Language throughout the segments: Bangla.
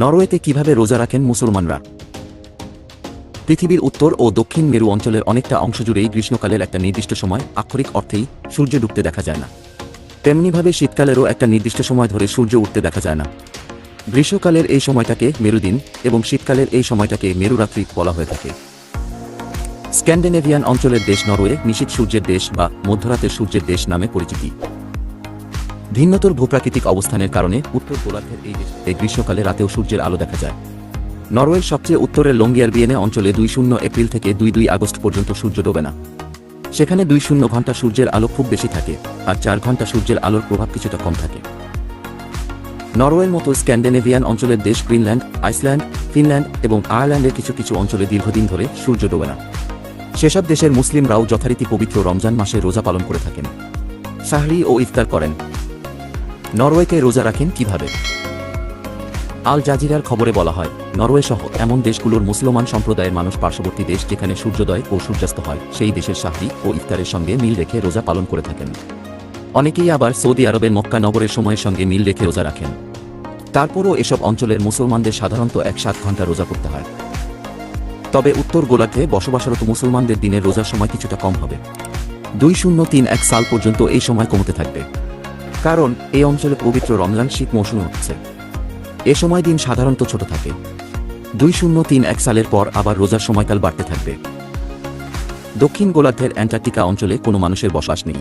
নরওয়েতে কিভাবে রোজা রাখেন মুসলমানরা? পৃথিবীর উত্তর ও দক্ষিণ মেরু অঞ্চলের অনেকটা অংশ জুড়েই গ্রীষ্মকালের একটা নির্দিষ্ট সময় আক্ষরিক অর্থেই সূর্য ডুবতে দেখা যায় না। তেমনিভাবে শীতকালেরও একটা নির্দিষ্ট সময় ধরে সূর্য উঠতে দেখা যায় না। গ্রীষ্মকালের এই সময়টাকে মেরুদিন এবং শীতকালের এই সময়টাকে মেরুরাত্রি বলা হয়ে থাকে। স্ক্যান্ডিনেভিয়ান অঞ্চলের দেশ নরওয়ে নিশীথ সূর্যের দেশ বা মধ্যরাতের সূর্যের দেশ নামে পরিচিতি। ভিন্নতর ভূপ্রাকৃতিক অবস্থানের কারণে উত্তর গোলার্ধের এই দেশে গ্রীষ্মকালে রাতেও সূর্যের আলো দেখা যায়। নরওয়ের সবচেয়ে উত্তরের লঙ্গিয়ারবিয়েনে অঞ্চলে 20 এপ্রিল থেকে 2 আগস্ট পর্যন্ত সূর্য ডোবে না। সেখানে 20 ঘণ্টা সূর্যের আলো খুব বেশি থাকে, আর 4 ঘণ্টা সূর্যের আলোর প্রভাব কিছুটা কম থাকে। নরওয়ের মতো স্ক্যান্ডিনেভিয়ান অঞ্চলের দেশ গ্রিনল্যান্ড, আইসল্যান্ড, ফিনল্যান্ড এবং আয়ারল্যান্ডের কিছু কিছু অঞ্চলে দীর্ঘদিন ধরে সূর্য ডোবে না। সেসব দেশের মুসলিমরাও যথারীতি পবিত্র রমজান মাসে রোজা পালন করে থাকেন, সাহরি ও ইফতার করেন। নরওয়েতে রোজা রাখেন কিভাবে? আল জাজিরার খবরে বলা হয়, নরওয়ে সহ এমন দেশগুলোর মুসলমান সম্প্রদায়ের মানুষ পার্শ্ববর্তী দেশ যেখানে সূর্যোদয় ও সূর্যাস্ত হয় সেই দেশের সাহরি ও ইফতারের সঙ্গে মিল রেখে রোজা পালন করে থাকেন। অনেকেই আবার সৌদি আরবের মক্কা নগরের সময়ের সঙ্গে মিল রেখে রোজা রাখেন। তারপরও এসব অঞ্চলের মুসলমানদের সাধারণত 7 ঘণ্টা রোজা করতে হয়। তবে উত্তর গোলার্ধে বসবাসরত মুসলমানদের দিনের রোজার সময় কিছুটা কম হবে। 2031 সাল পর্যন্ত এই সময় কমতে থাকবে, কারণ এই অঞ্চলে পবিত্র রমজান শীত মৌসুমে হচ্ছে। এ সময় দিন সাধারণত ছোট থাকে। 2031 সালের পর আবার রোজার সময়কাল বাড়তে থাকবে। দক্ষিণ গোলার্ধের অ্যান্টার্কটিকা অঞ্চলে কোনো মানুষের বসবাস নেই।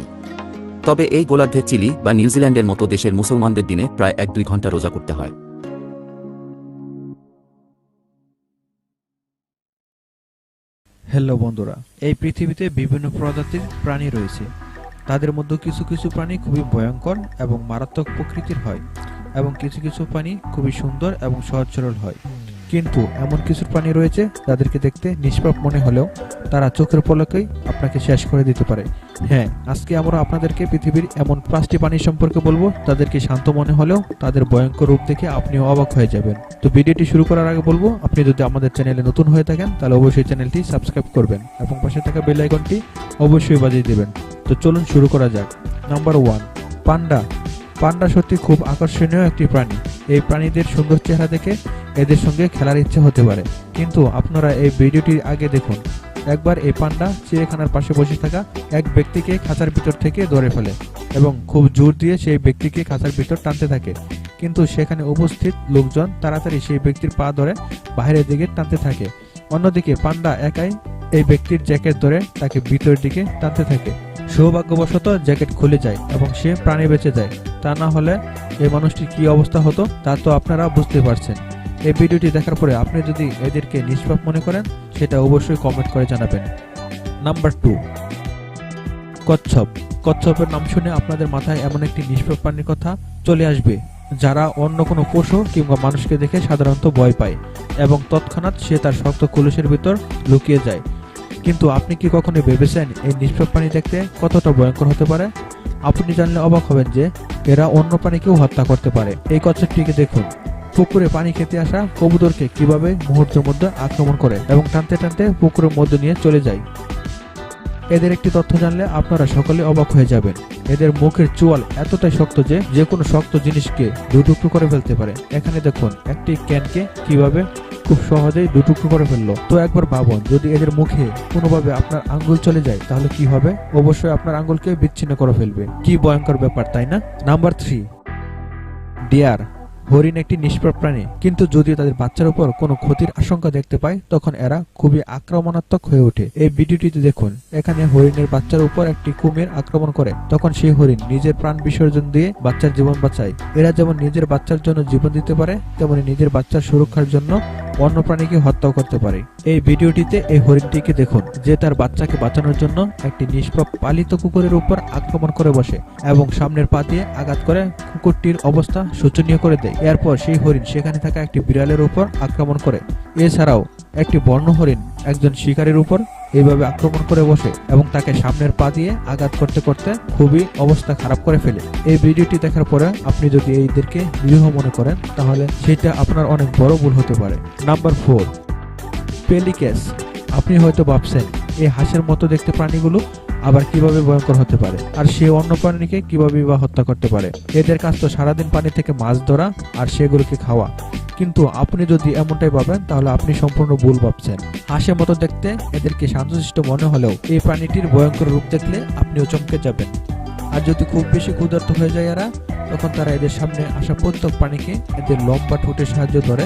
তবে এই গোলার্ধের চিলি বা নিউজিল্যান্ডের মতো দেশের মুসলমানদের দিনে প্রায় 1-2 ঘণ্টা রোজা করতে হয়। হ্যালো বন্ধুরা, এই পৃথিবীতে বিভিন্ন প্রজাতির প্রাণী রয়েছে। তাদের মধ্যে কিছু কিছু প্রাণী খুবই ভয়ঙ্কর এবং মারাত্মক প্রকৃতির হয়, এবং কিছু কিছু প্রাণী খুবই সুন্দর এবং সহজ সরল হয়। কিন্তু এমন কিছু প্রাণী রয়েছে যাদেরকে দেখতে নিষ্পাপ মনে হলেও তারা চোখের পলকেই আপনাকে শেষ করে দিতে পারে। হ্যাঁ, আজকে আমরা আপনাদেরকে পৃথিবীর এমন 5টি প্রাণী সম্পর্কে বলবো যাদেরকে শান্ত মনে হলেও তাদের ভয়ঙ্কর রূপ দেখে আপনিও অবাক হয়ে যাবেন। তো ভিডিওটি শুরু করার আগে বলবো, আপনি যদি আমাদের চ্যানেলে নতুন হয়ে থাকেন তাহলে অবশ্যই চ্যানেলটি সাবস্ক্রাইব করবেন এবং পাশে থাকা বেল আইকনটি অবশ্যই বাজিয়ে দেবেন। তো চলুন শুরু করা যাক। নাম্বার 1, পান্ডা। পান্ডা সত্যি খুব আকর্ষণীয় একটি প্রাণী। এই প্রাণীদের সুন্দর চেহারা দেখে এদের সঙ্গে খেলার ইচ্ছে হতে পারে, কিন্তু আপনারা এই ভিডিওটির আগে দেখুন। একবার এই পান্ডা চিড়িয়াখানার পাশে বসে থাকা এক ব্যক্তিকে খাঁচার ভিতর থেকে ধরে ফেলে এবং খুব জোর দিয়ে সেই ব্যক্তিকে খাঁচার ভিতর টানতে থাকে, কিন্তু সেখানে উপস্থিত লোকজন তাড়াতাড়ি সেই ব্যক্তির পা ধরে বাইরের দিকে টানতে থাকে। অন্যদিকে পান্ডা একাই এই ব্যক্তির জ্যাকেট ধরে তাকে ভিতরের দিকে টানতে থাকে। সৌভাগ্যবশত জ্যাকেট খুলে যায় এবং সে প্রাণে বেঁচে যায়। তা না হলে এই মানুষটির কি অবস্থা হতো তা তো আপনারা বুঝতে পারছেন। এই ভিডিওটি দেখার পরে আপনি যদি এদেরকে নিষ্পাপ মনে করেন সেটা অবশ্যই কমেন্ট করে জানাবেন। নাম্বার 2, কচ্ছপ। কচ্ছপের নাম শুনে আপনাদের মাথায় এমন একটি নিষ্পাপ প্রাণীর কথা চলে আসবে যারা অন্য কোনো পশু কিংবা মানুষকে দেখে সাধারণত ভয় পায় এবং তৎক্ষণাৎ সে তার শক্ত কলসের ভিতর লুকিয়ে যায়। কিন্তু আপনি কি কখনো ভেবেছেন এই নিষ্পাপ প্রাণী দেখতে কতটা ভয়ঙ্কর হতে পারে? আপনি জানলে অবাক হবেন যে এরা অন্য প্রাণীকেও হত্যা করতে পারে। এই কচ্ছপটিকে দেখুন, পুকুরে পানি খেতে আসা কবুতরকে কিভাবে মুহূর্তের মধ্যে আক্রমণ করে এবং টানতে টানতে পুকুরের মধ্যে নিয়ে চলে যায়। এদের একটি তথ্য জানলে আপনারা সকলে অবাক হয়ে যাবেন। এদের মুখের চোয়াল এতটাই শক্ত যে যে কোনো শক্ত জিনিসকে দুটুকরো করে ফেলতে পারে। এখানে দেখুন একটি ক্যানকে কিভাবে খুব সহজেই দুটুকরো করে ফেললো। তো একবার ভাবুন, যদি এদের মুখে কোনোভাবে আপনার আঙ্গুল চলে যায় তাহলে কি হবে? অবশ্যই আপনার আঙ্গুলকে বিচ্ছিন্ন করে ফেলবে। কি ভয়ঙ্কর ব্যাপার, তাই না? Number 3, deer. হরিণ একটি নিষ্পাপ প্রাণী, কিন্তু যদি তাদের বাচ্চার উপর কোনো ক্ষতির আশঙ্কা দেখতে পায় তখন এরা খুবই আক্রমণাত্মক হয়ে ওঠে। এই ভিডিওটিতে দেখুন, এখানে হরিণের বাচ্চার উপর একটি কুমির আক্রমণ করে, তখন সেই হরিণ নিজের প্রাণ বিসর্জন দিয়ে বাচ্চার জীবন বাঁচায়। এরা যেমন নিজের বাচ্চার জন্য জীবন দিতে পারে তেমনি নিজের বাচ্চার সুরক্ষার জন্য অন্য প্রাণীকে হত্যা করতে পারে। এই ভিডিওটিতে এই হরিণটিকে দেখুন যে তার বাচ্চাকে বাঁচানোর জন্য একটি নিষ্পাপ পালিত কুকুরের উপর আক্রমণ করে বসে এবং সামনের পা দিয়ে আঘাত করে কুকুরটির অবস্থা শোচনীয় করে দেয়। এরপর সেই হরিণ সেখানে থাকা একটি বিড়ালের উপর আক্রমণ করে। এছাড়াও একটি বন্য হরিণ একজন শিকারীর উপর এইভাবে আক্রমণ করে বসে এবং তাকে সামনের পা দিয়ে আঘাত করতে করতে খুবই অবস্থা খারাপ করে ফেলে। এই ভিডিওটি দেখার পরে আপনি যদি এইদেরকে নিরীহ মনে করেন তাহলে সেটা আপনার অনেক বড় ভুল হতে পারে। নাম্বার 4, পেলিক্যাস। আপনি হয়তো ভাবছেন এই হাঁসের মতো দেখতে প্রাণীগুলো আবার কিভাবে ভয়ঙ্কর হতে পারে, আর সে অন্য প্রাণীকে কিভাবে বা হত্যা করতে পারে। এদের কাজ তো সারাদিন পানি থেকে মাছ ধরা আর সেগুলোকে খাওয়া। কিন্তু আপনি যদি এমনটাই ভাবেন তাহলে আপনি সম্পূর্ণ ভুল ভাবছেন। হাঁসের মতো দেখতে এদেরকে শান্তশিষ্ট মনে হলেও এই প্রাণীটির ভয়ঙ্কর রূপ দেখলে আপনিও চমকে যাবেন। আর যদি খুব বেশি ক্ষুধার্ত হয়ে যায় এরা, তখন তারা এদের সামনে আসা প্রত্যেক প্রাণীকে এদের লম্বা ঠোঁটের সাহায্যে ধরে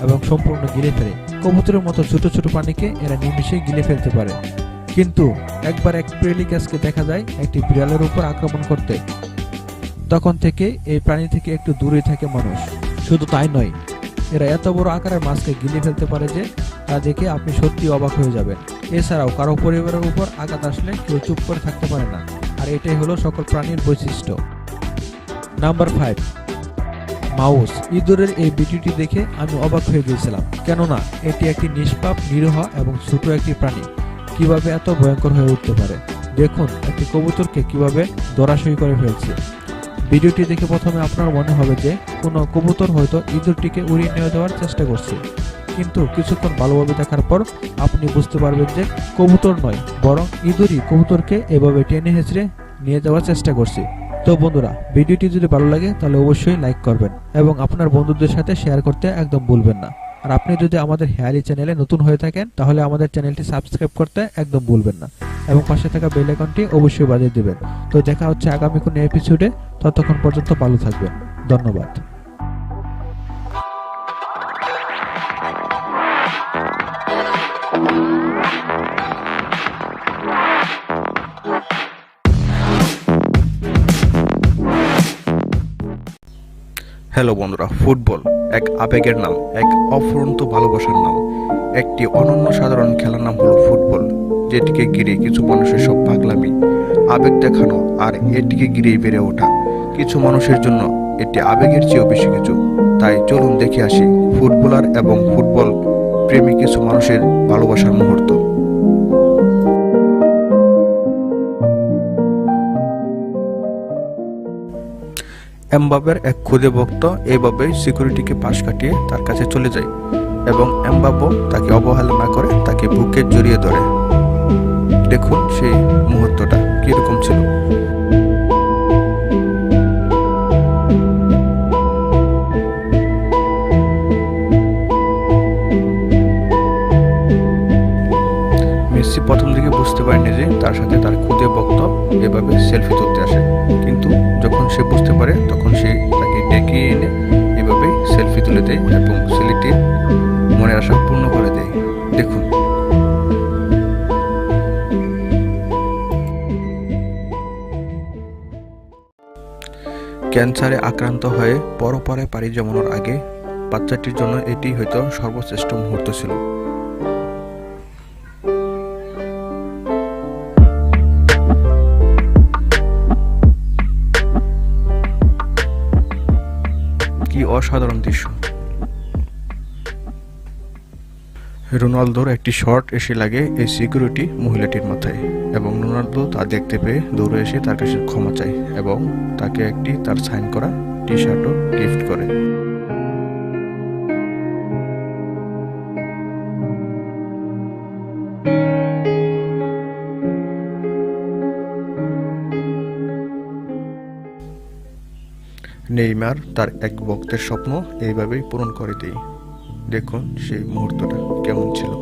এবং সম্পূর্ণ গিলে ফেলে। কবুতরের মতো ছোট ছোট প্রাণীকে এরা নিমিষে গিলে ফেলতে পারে। কিন্তু একবার এক প্রেলিকাসকে দেখা যায় একটি বিড়ালের উপর আক্রমণ করতে। তখন থেকে এই প্রাণী থেকে একটু দূরেই থাকে মানুষ। শুধু তাই নয়, এরা এত বড় আকারের মাছকে গিলে ফেলতে পারে যে তা দেখে আপনি সত্যি অবাক হয়ে যাবেন। এছাড়াও কারো পরিবারের উপর আঘাত আসলে কেউ চুপ করে থাকতে পারে না। আর এটাই হলো সকল প্রাণীর বৈশিষ্ট্য। Number 5, mouse. ইঁদুরের এই ভিডিওটি দেখে আমি অবাক হয়ে গিয়েছিলাম, কেননা এটি একটি নিষ্পাপ, নিরীহ এবং ছোট একটি প্রাণী কিভাবে এত ভয়ঙ্কর হয়ে উঠতে পারে। দেখুন একটি কবুতরকে কিভাবে ধরাশয়ী করে ফেলছে। ভিডিওটি দেখে প্রথমে আপনার মনে হবে যে কোনো কবুতর হয়তো ইঁদুরটিকে উড়িয়ে নিয়ে যাওয়ার চেষ্টা করছে, কিন্তু কিছুক্ষণ ভালোভাবে দেখার পর আপনি বুঝতে পারবেন যে কবুতর নয়, বরং ইঁদুরই কবুতরকে এভাবে টেনে হেঁচড়ে নিয়ে যাওয়ার চেষ্টা করছে। তো বন্ধুরা, ভিডিওটি যদি ভালো লাগে তাহলে অবশ্যই লাইক করবেন এবং আপনার বন্ধুদের সাথে শেয়ার করতে একদম ভুলবেন না। আর আপনি যদি আমাদের হেয়ালি চ্যানেলে নতুন হয়ে থাকেন তাহলে আমাদের চ্যানেলটি সাবস্ক্রাইব করতে একদম ভুলবেন না এবং পাশে থাকা বেল আইকনটি অবশ্যই বাজিয়ে দিবেন। তো দেখা হচ্ছে আগামী কোনো এপিসোডে। ততক্ষণ পর্যন্ত ভালো থাকবেন। ধন্যবাদ। হ্যালো বন্ধুরা, ফুটবল এক আবেগের নাম, এক অফুরন্ত ভালোবাসার নাম। একটি অনন্য সাধারণ খেলার নাম হলো ফুটবল, যেটিকে ঘিরে কিছু মানুষের সব পাগলামি, আবেগ দেখানো আর এটিকে ঘিরেই বেড়ে ওঠা। কিছু মানুষের জন্য এটি আবেগের চেয়েও বেশি কিছু। তাই চলুন দেখে আসি ফুটবলার এবং ফুটবল প্রেমী কিছু মানুষের ভালোবাসার মুহূর্ত। এমবাপের এক খুদে ভক্ত এইভাবেই সিকিউরিটিকে পাশ কাটিয়ে তার কাছে চলে যায় এবং এমবাপ্পো তাকে অবহেলা না করে তাকে বুকে জড়িয়ে ধরে। দেখুন সেই মুহূর্তটা কিরকম ছিল। মেসি প্রথম দিকে বুঝতে পারেনি যে তার সাথে তার খুদে ভক্ত এভাবে সেলফি তুলতে আসে, কিন্তু যখন সে বুঝতে পারে তখন সে তাকে ডেকে এনে এভাবে সেলফি তুলে দেয় এবং ছেলেটির মনের আশা পূর্ণ করে দেয়। দেখুন। ক্যান্সারে আক্রান্ত হয়ে পরপারে পাড়ি জমানোর আগে বাচ্চাটির জন্য এটি হয়তো সর্বশ্রেষ্ঠ মুহূর্ত ছিল। কি অসাধারণ দৃশ্য। রোনালদোর একটি শট এসে লাগে এই সিকিউরিটি মহিলাটির মাথায় এবং রোনালদো তা দেখতে পেয়ে দৌড়ে এসে তার কাছে ক্ষমা চায় এবং তাকে একটি তার সাইন করা টি শার্টও গিফট করে। নেইমার তার এক ভক্তের স্বপ্ন এইভাবেই পূরণ করে দেয়। দেখুন সেই মুহূর্তটা কেমন ছিল।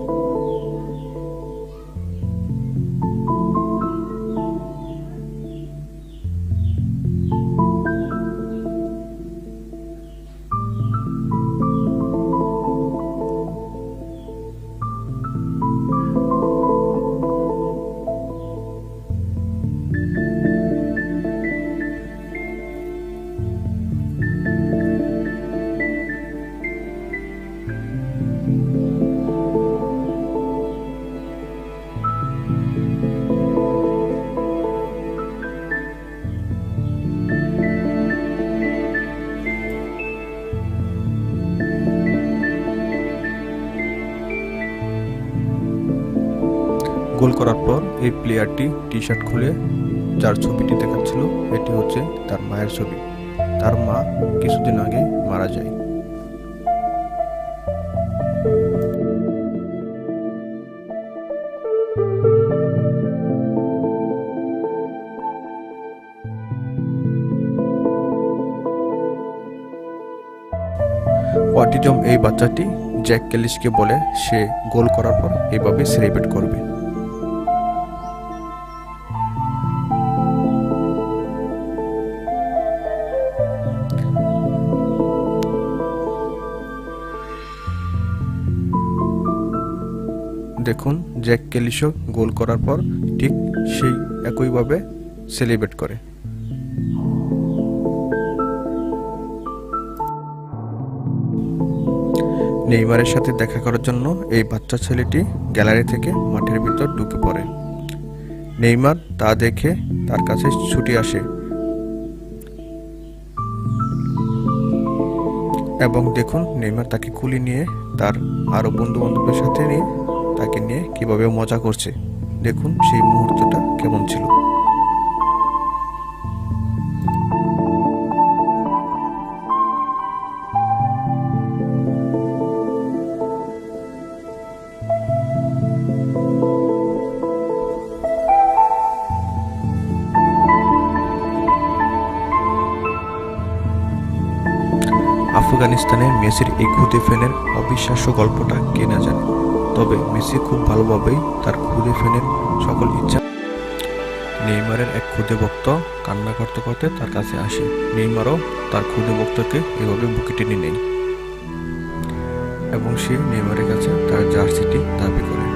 গোল করার পর এই প্লেয়ারটি টি শার্ট খুলে যার ছবিটি দেখাচ্ছিল এটি হচ্ছে তার মায়ের ছবি। তার মা কিছুদিন আগে মারা যায়। অটিজম এই বাচ্চাটি জ্যাক গ্রিলিশকে বলে সে গোল করার পর এইভাবে সেলিব্রেট করবে। দেখুন জ্যাক গ্রিলিশও গোল করার পর ঠিক সেই একইভাবে সেলিব্রেট করে। নেইমারের সাথে দেখা করার জন্য এই বাচ্চা ছেলেটি গ্যালারি থেকে মাঠের ভিতর ঢুকে পড়ে। নেইমার তা দেখে তার কাছে ছুটে আসে এবং দেখুন নেইমার তাকে কুলি নিয়ে তার আরো বন্ধু বান্ধবের সাথে নিয়ে তাকে নিয়ে কিভাবে মজা করছে। দেখুন সেই মুহূর্তটা কেমন ছিল। আফগানিস্তানের মেসির এই খুদে ফ্যানের অবিশ্বাস্য গল্পটা কে না জানে, তবে মেসি খুব ভালোভাবেই তার খুদে ফ্যানের সকল ইচ্ছা। নেইমারের এক খুদে ভক্ত কান্না করতে করতে তার কাছে আসে। নেইমারও তার খুদে ভক্তকে এভাবে বুকে টেনে নেয় এবং সে নেইমারের কাছে তার জার্সিটি দাবি করে।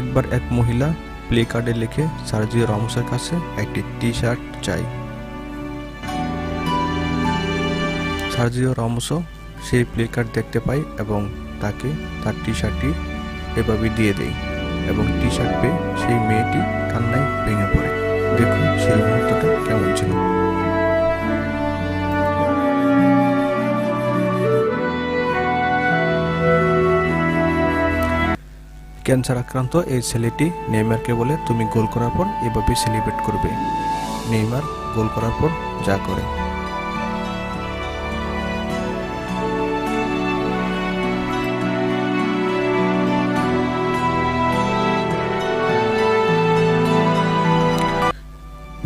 একবার এক মহিলা প্লে কার্ডে লিখে সার্জিও রামোসের কাছে একটি টি শার্ট চাই। সার্জিও রামোসও সেই প্লে কার্ড দেখতে পায় এবং তাকে তার টি শার্টটি এভাবে দিয়ে দেয় এবং টি শার্ট পেয়ে সেই মেয়েটি কান্নায় ভেঙে পড়ে। দেখুন সেই মুহূর্তটা কেমন ছিল। ক্যান্সার আক্রান্ত এই ছেলেটি নেইমারকে বলে তুমি গোল করার পর এভাবে সেলিব্রেট করবে। নেইমার গোল করার পর যা করে।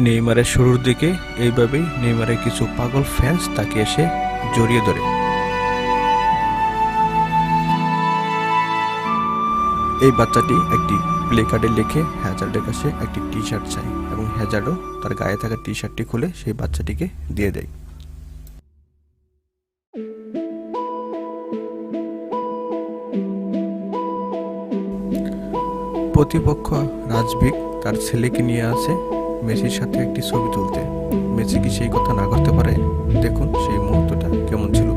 নেইমারের শুরুর দিকে এইভাবেই নেইমারের কিছু পাগল ফ্যান্স তাকে এসে জড়িয়ে ধরে। এই বাচ্চাটি একটি প্লে কার্ডে লিখে হ্যাজার্ডের কাছে একটি টি শার্ট চায় এবং হ্যাজার্ডও তার গায়ে থাকা টি শার্টটি খুলে সেই বাচ্চাটিকে দিয়ে দেয়। প্রতিপক্ষ রাজভিক তার ছেলেকে নিয়ে আসে মেসির সাথে একটি ছবি তুলতে। মেসি কি সেই কথা না করতে পারে? দেখুন সেই মুহূর্তটা কেমন ছিল।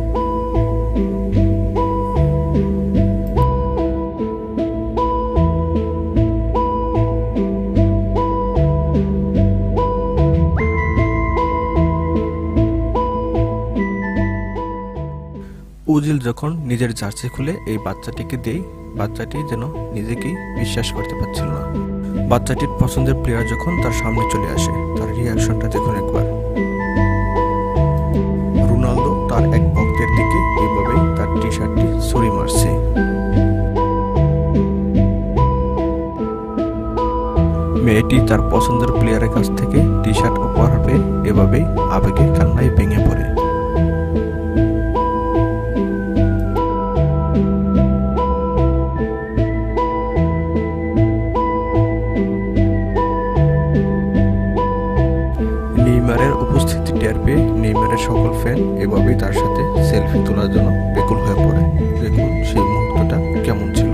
উজিল যখন নিজের জার্সি খুলে এই বাচ্চাটিকে দেয়, বাচ্চাটি যেন নিজেকেই বিশ্বাস করতে পারছিল না। বাচ্চাটির পছন্দের প্লেয়ার যখন তার সামনে চলে আসে, তার রিয়াকশনটা দেখুন একবার। রোনালদো তার এক ভক্তের দিকে এইভাবেই তার টি শার্টটি ছুরি মারছে। মেয়েটি তার পছন্দের প্লেয়ারের কাছ থেকে টি শার্ট উপহার পেয়ে এভাবেই আবেগে কান্নায় ভেঙে পড়ে। নেইমারের উপস্থিতি টের পেয়ে নেইমারের সকল ফ্যান এভাবেই তার সাথে সেলফি তোলার জন্য বেকুল হয়ে পড়ে। দেখুন সেই মুহূর্তটা কেমন ছিল।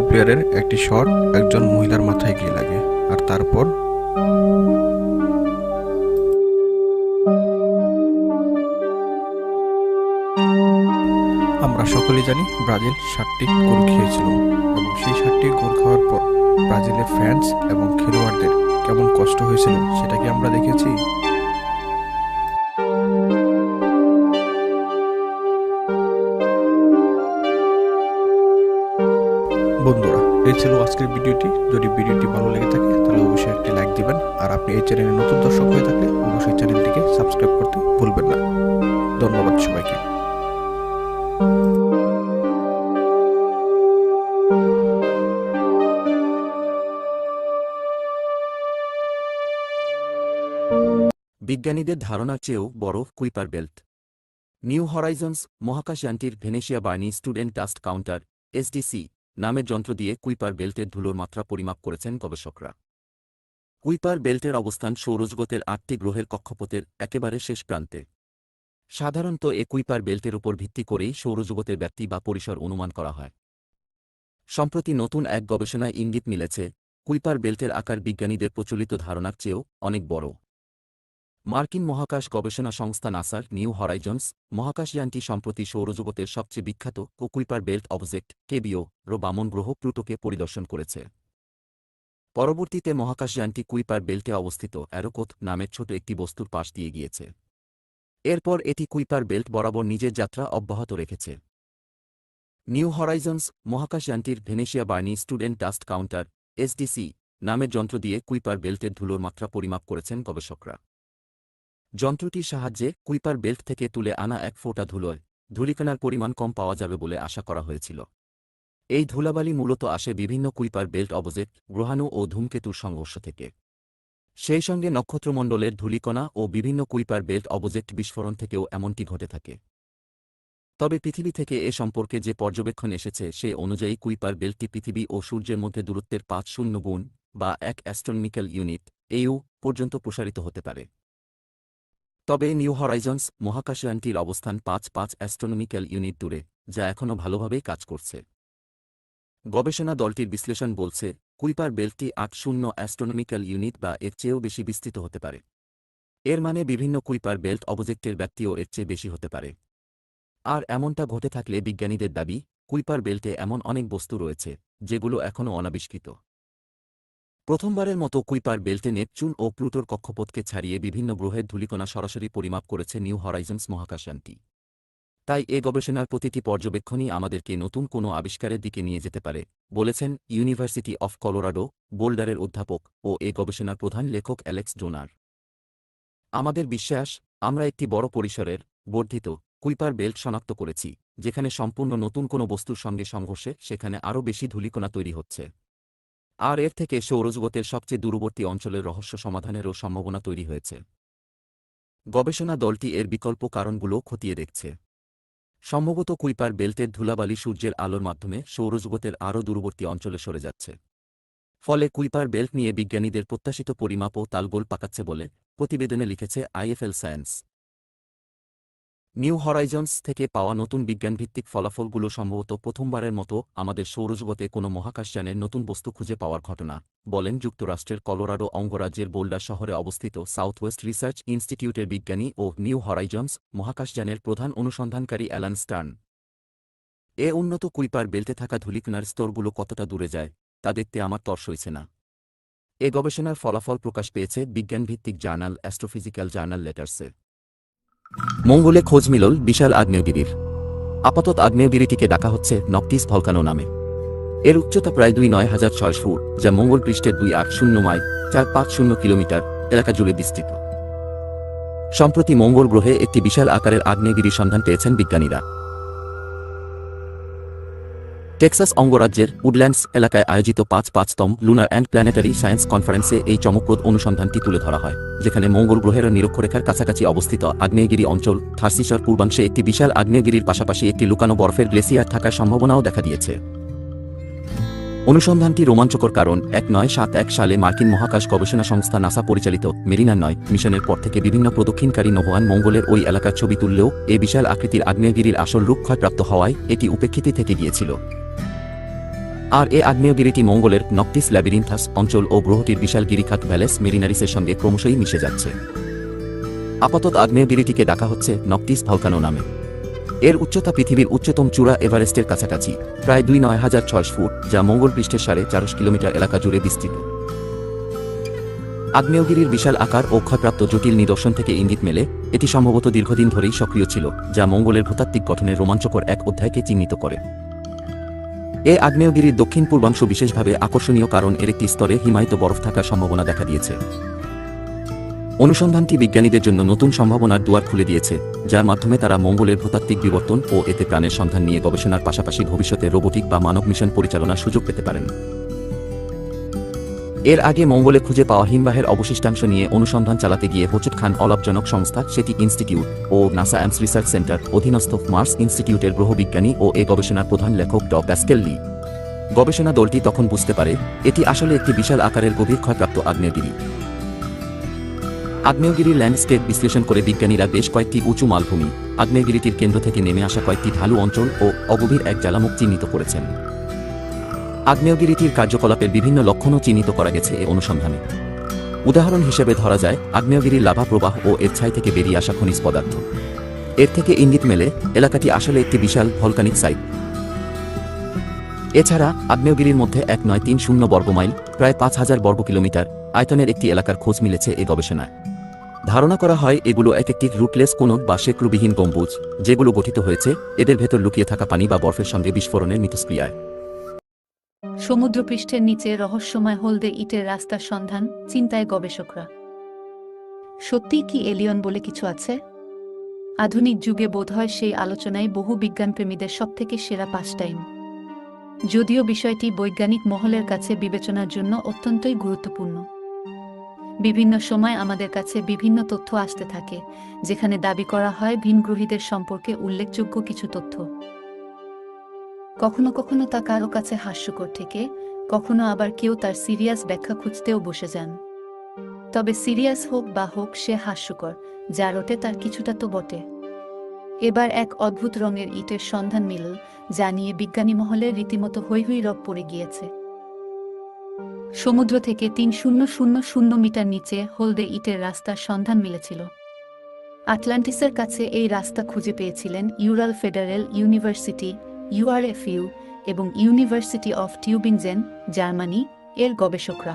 প্লেয়ারের একটি শট একজন মহিলার মাথায় গিয়ে লাগে, আর তারপর আমরা সকলেই জানি ব্রাজিল 7টি গোল খেয়েছিল, এবং সেই 7টি গোল খাওয়ার পর ব্রাজিলের ফ্যান্স এবং খেলোয়াড়দের কেমন কষ্ট হয়েছিল সেটা কি আমরা দেখেছি? বন্ধুরা, এই ছিল আজকের ভিডিওটি। যদি ভিডিওটি ভালো লেগে থাকে তাহলে অবশ্যই একটি লাইক দিবেন, আর আপনি এই চ্যানেলে নতুন দর্শক হয়ে থাকলে অবশ্যই চ্যানেলটিকে সাবস্ক্রাইব করতে ভুলবেন না। ধন্যবাদ সবাইকে। বিজ্ঞানীদের ধারণার চেয়েও বড় কুইপার বেল্ট। নিউ হরাইজন্স মহাকাশযানটির Venetia Burney Student Dust Counter SDC নামের যন্ত্র দিয়ে কুইপার বেল্টের ধুলোর মাত্রা পরিমাপ করেছেন গবেষকরা। কুইপার বেল্টের অবস্থান সৌরজগতের 8টি গ্রহের কক্ষপথের একেবারে শেষ প্রান্তে। সাধারণত এ কুইপার বেল্টের উপর ভিত্তি করেই সৌরজগতের ব্যাপ্তি বা পরিসর অনুমান করা হয়। সম্প্রতি নতুন এক গবেষণায় ইঙ্গিত মিলেছে, কুইপার বেল্টের আকার বিজ্ঞানীদের প্রচলিত ধারণার চেয়েও অনেক বড়। মার্কিন মহাকাশ গবেষণা সংস্থা নাসার নিউ হরাইজন্স মহাকাশযানটি সম্প্রতি সৌরজগতের সবচেয়ে বিখ্যাত কুইপার বেল্ট অবজেক্ট কেবিও বামন গ্রহ প্লুটোকে পরিদর্শন করেছে। পরবর্তীতে মহাকাশযানটি কুইপার বেল্টে অবস্থিত অ্যারোকোথ নামের ছোট একটি বস্তুর পাশ দিয়ে গিয়েছে। এরপর এটি কুইপার বেল্ট বরাবর নিজের যাত্রা অব্যাহত রেখেছে। নিউ হরাইজন্স মহাকাশযানটির Venetia Burney Student Dust Counter SDC নামের যন্ত্র দিয়ে কুইপার বেল্টের ধুলোর মাত্রা পরিমাপ করেছেন গবেষকরা। যন্ত্রটির সাহায্যে কুইপার বেল্ট থেকে তুলে আনা এক ফোঁটা ধুলোয় ধূলিকণার পরিমাণ কম পাওয়া যাবে বলে আশা করা হয়েছিল। এই ধুলাবালি মূলত আসে বিভিন্ন কুইপার বেল্ট অবজেক্ট গ্রহাণু ও ধূমকেতুর সংঘর্ষ থেকে। সেই সঙ্গে নক্ষত্রমণ্ডলের ধূলিকণা ও বিভিন্ন কুইপার বেল্ট অবজেক্ট বিস্ফোরণ থেকেও এমনটি ঘটে থাকে। তবে পৃথিবী থেকে এ সম্পর্কে যে পর্যবেক্ষণ এসেছে সে অনুযায়ী কুইপার বেল্টটি পৃথিবী ও সূর্যের মধ্যে দূরত্বের 5 গুণ বা 1 অ্যাস্ট্রোনমিক্যাল ইউনিট এও পর্যন্ত প্রসারিত হতে পারে। তবে নিউ হরাইজন্স মহাকাশযানটির অবস্থান 5 অ্যাস্ট্রোনমিক্যাল ইউনিট দূরে, যা এখনও ভালোভাবেই কাজ করছে। গবেষণা দলটির বিশ্লেষণ বলছে, কুইপার বেল্টটি 8 অ্যাস্ট্রোনমিক্যাল ইউনিট বা এর চেয়েও বেশি বিস্তৃত হতে পারে। এর মানে বিভিন্ন কুইপার বেল্ট অবজেক্টের ব্যাপ্তিও এর চেয়ে বেশি হতে পারে। আর এমনটা ঘটে থাকলে বিজ্ঞানীদের দাবি, কুইপার বেল্টে এমন অনেক বস্তু রয়েছে যেগুলো এখনও অনাবিষ্কৃত। প্রথমবারের মতো কুইপার বেল্টে নেপচুন ও প্লুটোর কক্ষপথকে ছাড়িয়ে বিভিন্ন গ্রহের ধূলিকণা সরাসরি পরিমাপ করেছে নিউ হরাইজন্স মহাকাশযানটি। তাই এ গবেষণার প্রতিটি পর্যবেক্ষণই আমাদেরকে নতুন কোনো আবিষ্কারের দিকে নিয়ে যেতে পারে, বলেছেন ইউনিভার্সিটি অফ কলোরাডো বোল্ডারের অধ্যাপক ও এ গবেষণার প্রধান লেখক অ্যালেক্স ডোনার। আমাদের বিশ্বাস, আমরা একটি বড় পরিসরের বর্ধিত কুইপার বেল্ট শনাক্ত করেছি, যেখানে সম্পূর্ণ নতুন কোনো বস্তুর সঙ্গে সংঘর্ষে সেখানে আরও বেশি ধূলিকণা তৈরি হচ্ছে। আর এর থেকে সৌরজগতের সবচেয়ে দূরবর্তী অঞ্চলের রহস্য সমাধানেরও সম্ভাবনা তৈরি হয়েছে। গবেষণা দলটি এর বিকল্প কারণগুলো খতিয়ে দেখছে। সম্ভবত কুইপার বেল্টের ধুলাবালি সূর্যের আলোর মাধ্যমে সৌরজগতের আরও দূরবর্তী অঞ্চলে সরে যাচ্ছে। ফলে কুইপার বেল্ট নিয়ে বিজ্ঞানীদের প্রত্যাশিত পরিমাপ ও তালগোল পাকাচ্ছে বলে প্রতিবেদনে লিখেছে আইএফএল সায়েন্স। নিউ হরাইজন্স থেকে পাওয়া নতুন বিজ্ঞানভিত্তিক ফলাফলগুলো সম্ভবত প্রথমবারের মতো আমাদের সৌরজগতে কোনো মহাকাশযানের নতুন বস্তু খুঁজে পাওয়ার ঘটনা, বলেন যুক্তরাষ্ট্রের কলোরাডো অঙ্গরাজ্যের বোল্ডার শহরে অবস্থিত সাউথওয়েস্ট রিসার্চ ইনস্টিটিউটের বিজ্ঞানী ও নিউ হরাইজন্স মহাকাশযানের প্রধান অনুসন্ধানকারী অ্যালান স্টার্ন। এ উন্নত কুইপার বেল্টে থাকা ধূলিকণার স্তরগুলো কতটা দূরে যায় তা দেখতে আমার তর সইছে না। এ গবেষণার ফলাফল প্রকাশ পেয়েছে বিজ্ঞানভিত্তিক জার্নাল অ্যাস্ট্রোফিজিক্যাল জার্নাল লেটার্সে। মঙ্গলে খোঁজ মিলল বিশাল আগ্নেয়গিরির। আপাতত আগ্নেয়গিরিটিকে ডাকা হচ্ছে নকটিস ভলকানো নামে। এর উচ্চতা প্রায় 29,600 ফুট, যা মঙ্গল পৃষ্ঠের 280 মাইল 450 কিলোমিটার এলাকা জুড়ে বিস্তৃত। সম্প্রতি মঙ্গল গ্রহে একটি বিশাল আকারের আগ্নেয়গিরির সন্ধান পেয়েছেন বিজ্ঞানীরা। টেক্সাস অঙ্গরাজ্যের উডল্যান্ডস এলাকায় আয়োজিত ৫তম লুনার অ্যান্ড প্ল্যানেটারি সায়েন্স কনফারেন্সে এই চমকপ্রদ অনুসন্ধানটি তুলে ধরা হয়, যেখানে মঙ্গল গ্রহের নিরক্ষরেখার কাছাকাছি অবস্থিত আগ্নেয়গিরি অঞ্চল থার্সিসের পূর্বাংশে একটি বিশাল আগ্নেয়গিরির পাশাপাশি একটি লুকানো বরফের গ্লেসিয়ার থাকার সম্ভাবনাও দেখা দিয়েছে। অনুসন্ধানটি রোমাঞ্চকর কারণ 1971 সালে মার্কিন মহাকাশ গবেষণা সংস্থা নাসা পরিচালিত মেরিনার 9 মিশনের পর থেকে বিভিন্ন প্রদক্ষিণকারী নভোয়ান মঙ্গলের ওই এলাকার ছবি তুললেও এই বিশাল আকৃতির আগ্নেয়গিরির আসল রূপ ক্ষয়প্রাপ্ত হওয়ায় এটি উপেক্ষিতই থেকে গিয়েছিল। আর এ আগ্নেয়গিরিটি মঙ্গলের নকটিস ল্যাবিরিন্থাস অঞ্চল ও গ্রহটির বিশাল গিরিখাত ভ্যালেস মেরিনারিসের সঙ্গে ক্রমশই মিশে যাচ্ছে। আপাতত আগ্নেয়গিরিটিকে ডাকা হচ্ছে নকটিস ভলকানো নামে। এর উচ্চতা পৃথিবীর উচ্চতম চূড়া এভারেস্টের কাছাকাছি, প্রায় 29,600 ফুট, যা মঙ্গল পৃষ্ঠের 450 কিলোমিটার এলাকা জুড়ে বিস্তৃত। আগ্নেয়গিরির বিশাল আকার ও ক্ষয়প্রাপ্ত জটিল নিদর্শন থেকে ইঙ্গিত মেলে এটি সম্ভবত দীর্ঘদিন ধরেই সক্রিয় ছিল, যা মঙ্গলের ভূতাত্ত্বিক গঠনের রোমাঞ্চকর এক অধ্যায়কে চিহ্নিত করে। এ আগ্নেয়গিরির দক্ষিণ পূর্বাংশ বিশেষভাবে আকর্ষণীয় কারণ এর একটি স্তরে হিমায়িত বরফ থাকার সম্ভাবনা দেখা দিয়েছে। অনুসন্ধানটি বিজ্ঞানীদের জন্য নতুন সম্ভাবনার দুয়ার খুলে দিয়েছে, যার মাধ্যমে তারা মঙ্গলের ভূতাত্ত্বিক বিবর্তন ও এতে প্রাণের সন্ধান নিয়ে গবেষণার পাশাপাশি ভবিষ্যতে রোবোটিক বা মানব মিশন পরিচালনার সুযোগ পেতে পারেন। এর আগে মঙ্গলে খুঁজে পাওয়া হিমবাহের অবশিষ্টাংশ নিয়ে অনুসন্ধান চালাতে গিয়ে হোঁচট খান অলাভজনক সংস্থা সেটি ইনস্টিটিউট ও নাসা অ্যামস রিসার্চ সেন্টার অধীনস্থ মার্স ইনস্টিটিউটের গ্রহবিজ্ঞানী ও এ গবেষণার প্রধান লেখক ড. প্যাসকেল লি। গবেষণা দলটি তখন বুঝতে পারে এটি আসলে একটি বিশাল আকারের গভীর ক্ষয়প্রাপ্ত আগ্নেয়গিরি। আগ্নেয়গিরির ল্যান্ডস্কেপ বিশ্লেষণ করে বিজ্ঞানীরা বেশ কয়েকটি উঁচু মালভূমি, আগ্নেয়গিরিটির কেন্দ্র থেকে নেমে আসা কয়েকটি ঢালু অঞ্চল ও অগভীর এক জ্বালামুখ চিহ্নিত করেছেন। আগ্নেয়গিরিটির কার্যকলাপের বিভিন্ন লক্ষণও চিহ্নিত করা গেছে এ অনুসন্ধানে। উদাহরণ হিসেবে ধরা যায় আগ্নেয়গিরির লাভা প্রবাহ ও এর ছাই থেকে বেরিয়ে আসা খনিজ পদার্থ। এর থেকে ইঙ্গিত মেলে এলাকাটি আসলে একটি বিশাল ভলকানিক সাইট। এছাড়া আগ্নেয়গিরির মধ্যে 1930 বর্গমাইল, প্রায় 5,000 বর্গ কিলোমিটার আয়তনের একটি এলাকার খোঁজ মিলেছে এ গবেষণায়। ধারণা করা হয় এগুলো এক একটি রুটলেস কোনক বা শেকরুবিহীন গম্বুজ, যেগুলো গঠিত হয়েছে এদের ভেতর লুকিয়ে থাকা পানি বা বরফের সঙ্গে বিস্ফোরণের মিথস্ক্রিয়ায়। সমুদ্রপৃষ্ঠের নিচে রহস্যময় হলদে ইটের রাস্তার সন্ধান চিন্তায় গবেষকরা। সত্যিই কি এলিয়ন বলে কিছু আছে? আধুনিক যুগে বোধহয় সেই আলোচনায় বহু বিজ্ঞানপ্রেমীদের সবথেকে সেরা পাস টাইম। যদিও বিষয়টি বৈজ্ঞানিক মহলের কাছে বিবেচনার জন্য অত্যন্তই গুরুত্বপূর্ণ। বিভিন্ন সময় আমাদের কাছে বিভিন্ন তথ্য আসতে থাকে, যেখানে দাবি করা হয় ভিনগ্রহীদের সম্পর্কে উল্লেখযোগ্য কিছু তথ্য। কখনো কখনো তা কারো কাছে হাস্যকর থেকে, কখনো আবার কেউ তার সিরিয়াস ব্যাখ্যা খুঁজতেও বসে যান। তবে সিরিয়াস হোক বা হোক সে হাস্যকর, যা রটে তার কিছুটা তো বটে। এবার এক অদ্ভুত রঙের ইটের সন্ধান মিলল, যা নিয়ে বিজ্ঞানী মহলে রীতিমতো হৈ রব পড়ে গিয়েছে। সমুদ্র থেকে 3,000 মিটার নিচে হলদে ইটের রাস্তার সন্ধান মিলেছিল। আটলান্টিসের কাছে এই রাস্তা খুঁজে পেয়েছিলেন ইউরাল ফেডারেল ইউনিভার্সিটি (URFU) এবং ইউনিভার্সিটি অফ টিউবিনজেন, জার্মানি এর গবেষকরা।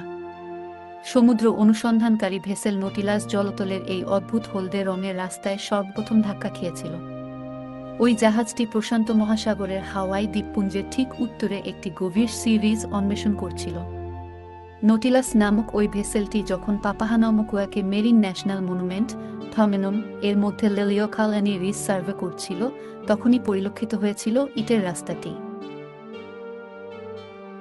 সমুদ্র অনুসন্ধানকারী ভেসেল নটিলাস জলতলের এই অদ্ভুত হলদে রঙের রাস্তায় সর্বপ্রথম ধাক্কা খেয়েছিল। ওই জাহাজটি প্রশান্ত মহাসাগরের হাওয়াই দ্বীপপুঞ্জের ঠিক উত্তরে একটি গভীর সিরিজ অন্বেষণ করছিল। নটিলাস নামক ওই ভেসেলটি যখন পাপাহানামকুয়াকে মেরিন ন্যাশনাল মনুমেন্ট থমেনম এর মধ্যে লেলিওকালানি রিস সার্ভে করছিল, তখনই পরিলক্ষিত হয়েছিল ইটের রাস্তাটি।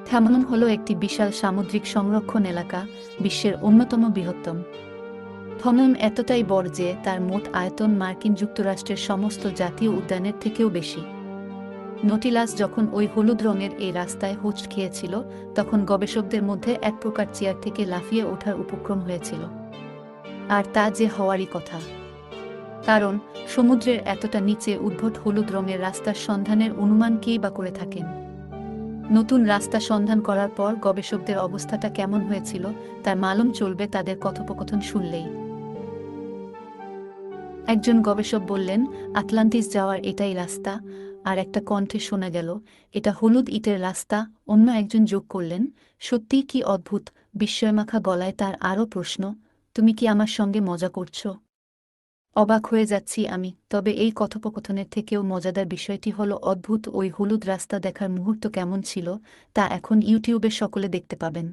থমেনম হল একটি বিশাল সামুদ্রিক সংরক্ষণ এলাকা, বিশ্বের অন্যতম বৃহত্তম। থমেনম এতটাই বড় যে তার মোট আয়তন মার্কিন যুক্তরাষ্ট্রের সমস্ত জাতীয় উদ্যানের থেকেও বেশি। নটিলাস যখন ওই হলুদ রঙের এই রাস্তায় হোঁচট খেয়েছিল, তখন গবেষকদের মধ্যে এক প্রকার চেয়ার থেকে লাফিয়ে ওঠার উপক্রম হয়েছিল। আর তা যে হওয়ারই কথা, কারণ সমুদ্রের এতটা নিচে উদ্ভট হলুদ রঙের রাস্তার সন্ধানের অনুমান কেই বা করে থাকেন। নতুন রাস্তা সন্ধান করার পর গবেষকদের অবস্থাটা কেমন হয়েছিল তার মালুম চলবে তাদের কথোপকথন শুনলেই। একজন গবেষক বললেন, আটলান্টিস যাওয়ার এটাই রাস্তা। আর একটা কণ্ঠে শোনা গেল, এটা হলুদ ইটের রাস্তা। অন্য একজন যোগ করলেন, সত্যিই কি অদ্ভুত। বিস্ময়মাখা গলায় তার আরও প্রশ্ন, তুমি কি আমার সঙ্গে মজা করছ? অবাক হয়ে যাচ্ছি আমি। তবে এই কথোপকথনের থেকেও মজাদার বিষয়টি হলো অদ্ভুত ওই হলুদ রাস্তা দেখার মুহূর্ত কেমন ছিল তা এখন ইউটিউবে সকলে দেখতে পাবেন।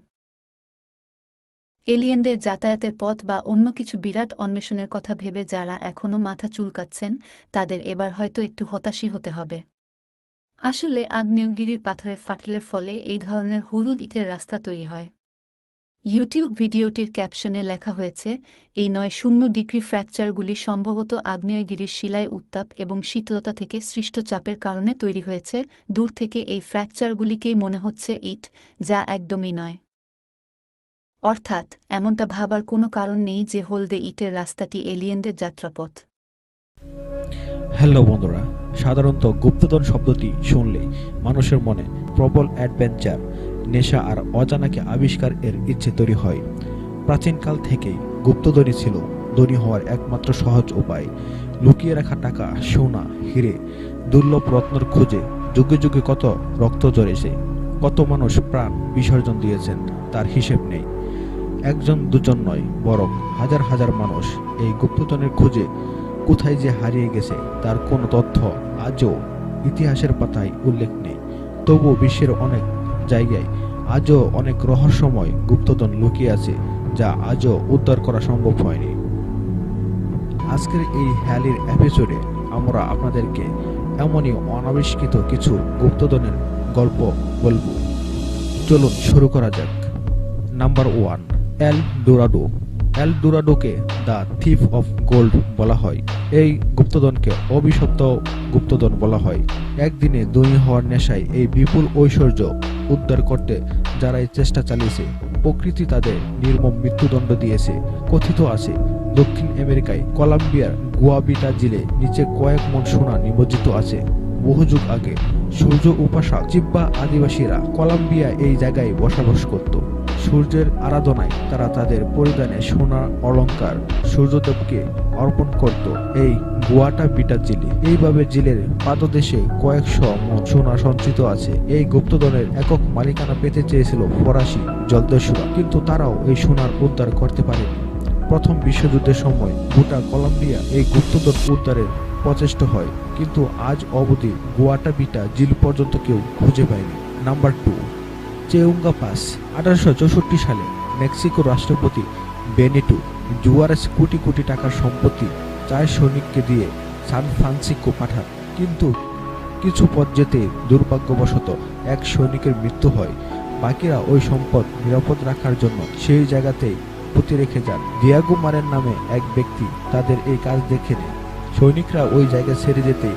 এলিয়েনদের যাতায়াতের পথ বা অন্য কিছু বিরাট অন্বেষণের কথা ভেবে যারা এখনও মাথা চুলকাচ্ছেন, তাদের এবার হয়তো একটু হতাশই হতে হবে। আসলে আগ্নেয়গিরির পাথরের ফাটলের ফলে এই ধরনের হলুদ ইটের রাস্তা তৈরি হয়। ইউটিউব ভিডিওটির ক্যাপশনে লেখা হয়েছে, এই 9 ডিগ্রি ফ্র্যাকচারগুলি সম্ভবত আগ্নেয়গিরির শিলায় উত্তাপ এবং শীতলতা থেকে সৃষ্ট চাপের কারণে তৈরি হয়েছে। দূর থেকে এই ফ্র্যাকচারগুলিকেই মনে হচ্ছে ইট, যা একদমই নয়। অর্থাৎ এমনটা ভাবার কোনো কারণ নেই যে হলদে ইটের রাস্তাটি এলিয়েনদের যাত্রাপথ। হ্যালো বন্ধুরা, সাধারণত গুপ্তধন শব্দটি শুনলে মানুষের মনে প্রবল অ্যাডভেঞ্চার, নেশা আর অজানাকে আবিষ্কার এর ইচ্ছে তৈরি হয়। প্রাচীনকাল থেকেই গুপ্তধনই ছিল ধনী হওয়ার একমাত্র সহজ উপায়। লুকিয়ে রাখা টাকা, সোনা, হিরে, দুর্লভ রত্নর খোঁজে যুগে যুগে কত রক্ত ঝরেছে, কত মানুষ প্রাণ বিসর্জন দিয়েছেন, তার হিসেব নেই। একজন দুজন নয়, বরং হাজার হাজার মানুষ এই গুপ্তধনের খোঁজে কোথায় যে হারিয়ে গেছে তার কোনো তথ্য আজও ইতিহাসের পাতায় উল্লেখ নেই। তবুও বিশ্বের অনেক জায়গায় আজও অনেক রহস্যময় গুপ্তধন লুকিয়ে আছে, যা আজও উদ্ধার করা সম্ভব হয়নি। আজকের এই হ্যালির এপিসোডে আমরা আপনাদেরকে এমনই অনাবিষ্কৃত কিছু গুপ্তধনের গল্প বলবো। চলুন শুরু করা যাক। Number 1, El Dorado. এল ডোরাডোকে দ্য থিফ অফ গোল্ড বলা হয়। এই গুপ্তধনকে অভিশপ্ত গুপ্তধন বলা হয়। একদিনে ধনী হওয়ার নেশায় এই বিপুল ঐশ্বর্য উদ্ধার করতে যারাই চেষ্টা চালিয়েছে, প্রকৃতি তাদের নির্মম মৃত্যুদণ্ড দিয়েছে। কথিত আছে দক্ষিণ আমেরিকায় কলম্বিয়ার গুয়াবিটা জিলে নিচে কয়েক মণ সোনা নিমজ্জিত আছে। বহু যুগ আগে সূর্য উপাসক চিব্বা আদিবাসীরা কলম্বিয়া এই জায়গায় বসবাস করত। সূর্যের আরাধনায় তারা তাদের পরিধানে সোনা অলংকার সূর্যদেবকে অর্পণ করত এই গুয়াটা বিটা জিলে। এইভাবে জিলের পাদদেশে কয়েকশো মণ সোনা সঞ্চিত আছে। এই গুপ্তধনের একক মালিকানা পেতে চেয়েছিল ফরাসি জলদস্যুরা, কিন্তু তারাও এই সোনার উদ্ধার করতে পারেনি। প্রথম বিশ্বযুদ্ধের সময় গোটা কলম্বিয়া এই গুপ্তধন উদ্ধারের প্রচেষ্টা হয়, কিন্তু আজ অবধি গুয়াটা বিটা জিল পর্যন্ত কেউ খুঁজে পায়নি। Number 2, চেউঙ্গা pass. 1864 সালে মেক্সিকো রাষ্ট্রপতি বেনিটো জুয়ারেস কোটি কোটি টাকার সম্পত্তি 4 সৈনিককে দিয়ে সান ফ্রান্সিসকো পাঠান, কিন্তু কিছু পথ যেতে দুর্ভাগ্যবশত এক সৈনিকের মৃত্যু হয়। বাকিরা ওই সম্পদ নিরাপদ রাখার জন্য সেই জায়গাতেই পুঁতে রেখে যান। দিয়াগো মারেন নামে এক ব্যক্তি তাদের এই কাজ দেখে নেয়। সৈনিকরা ওই জায়গা ছেড়ে যেতে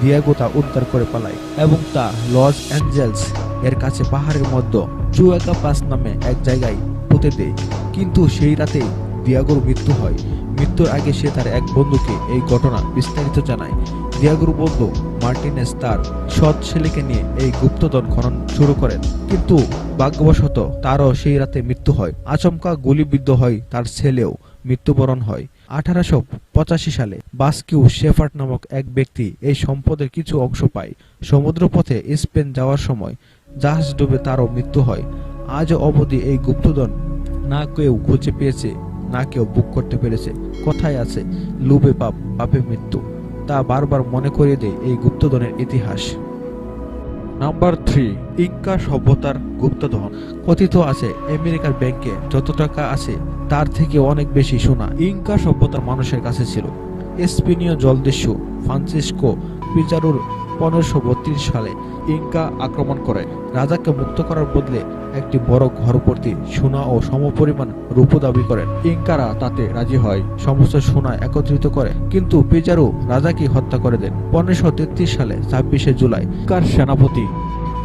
দিয়াগো তা উদ্ধার করে পালায় এবং তা লস অ্যাঞ্জেলস এর কাছে পাহাড়ের মধ্যে চুয়াকা পাস নামে এক জায়গায় পুঁতে দেয়। কিন্তু সেই রাতেই দিয়াগোর মৃত্যু হয়। মৃত্যুর আগে সে তার এক বন্ধুকে এই ঘটনা বিস্তারিত জানায়। দিয়াগোর বন্ধু মার্টিনেস তার সৎ ছেলেকে নিয়ে এই গুপ্তধন খনন শুরু করেন, কিন্তু ভাগ্যবশত তারও সেই রাতে মৃত্যু হয়। আচমকা গুলিবিদ্ধ হয় তার ছেলেও মৃত্যুবরণ হয়। 1885 সালে বাস্কিউ শেফার্ড নামক এক ব্যক্তি এই সম্পদের কিছু অংশ পায়। সমুদ্রপথে স্পেন যাওয়ার সময় জাহাজ ডুবে তারও মৃত্যু হয়। আজও অবধি এই গুপ্তধন না কেউ খুঁজে পেয়েছে, না কেউ বুক করতে পেরেছে। কথায় আছে লোভে পাপ, পাপে মৃত্যু। তা বারবার মনে করিয়ে দেয় এই গুপ্তধনের ইতিহাস। নাম্বার 3, ইনকা সভ্যতার গুপ্তধন। কথিত আছে আমেরিকার ব্যাংকে যত টাকা আছে তার থেকে অনেক বেশি সোনা ইনকা সভ্যতার মানুষের কাছে ছিল। স্পেনীয় জলদস্যু ফ্রান্সিসকো পিজারোর 1532 সালে ইনকা আক্রমণ করে রাজাকে মুক্ত করার বদলে একটি বড় ঘর ভর্তি সোনা ও সমপরিমাণ রূপ দাবি করেন। ইনকারা তাতে রাজি হয়, সমস্ত সোনা একত্রিত করে, কিন্তু পিজারো রাজাকে হত্যা করে দেন। 1533 সালে 26শে জুলাই ইনকার সেনাপতি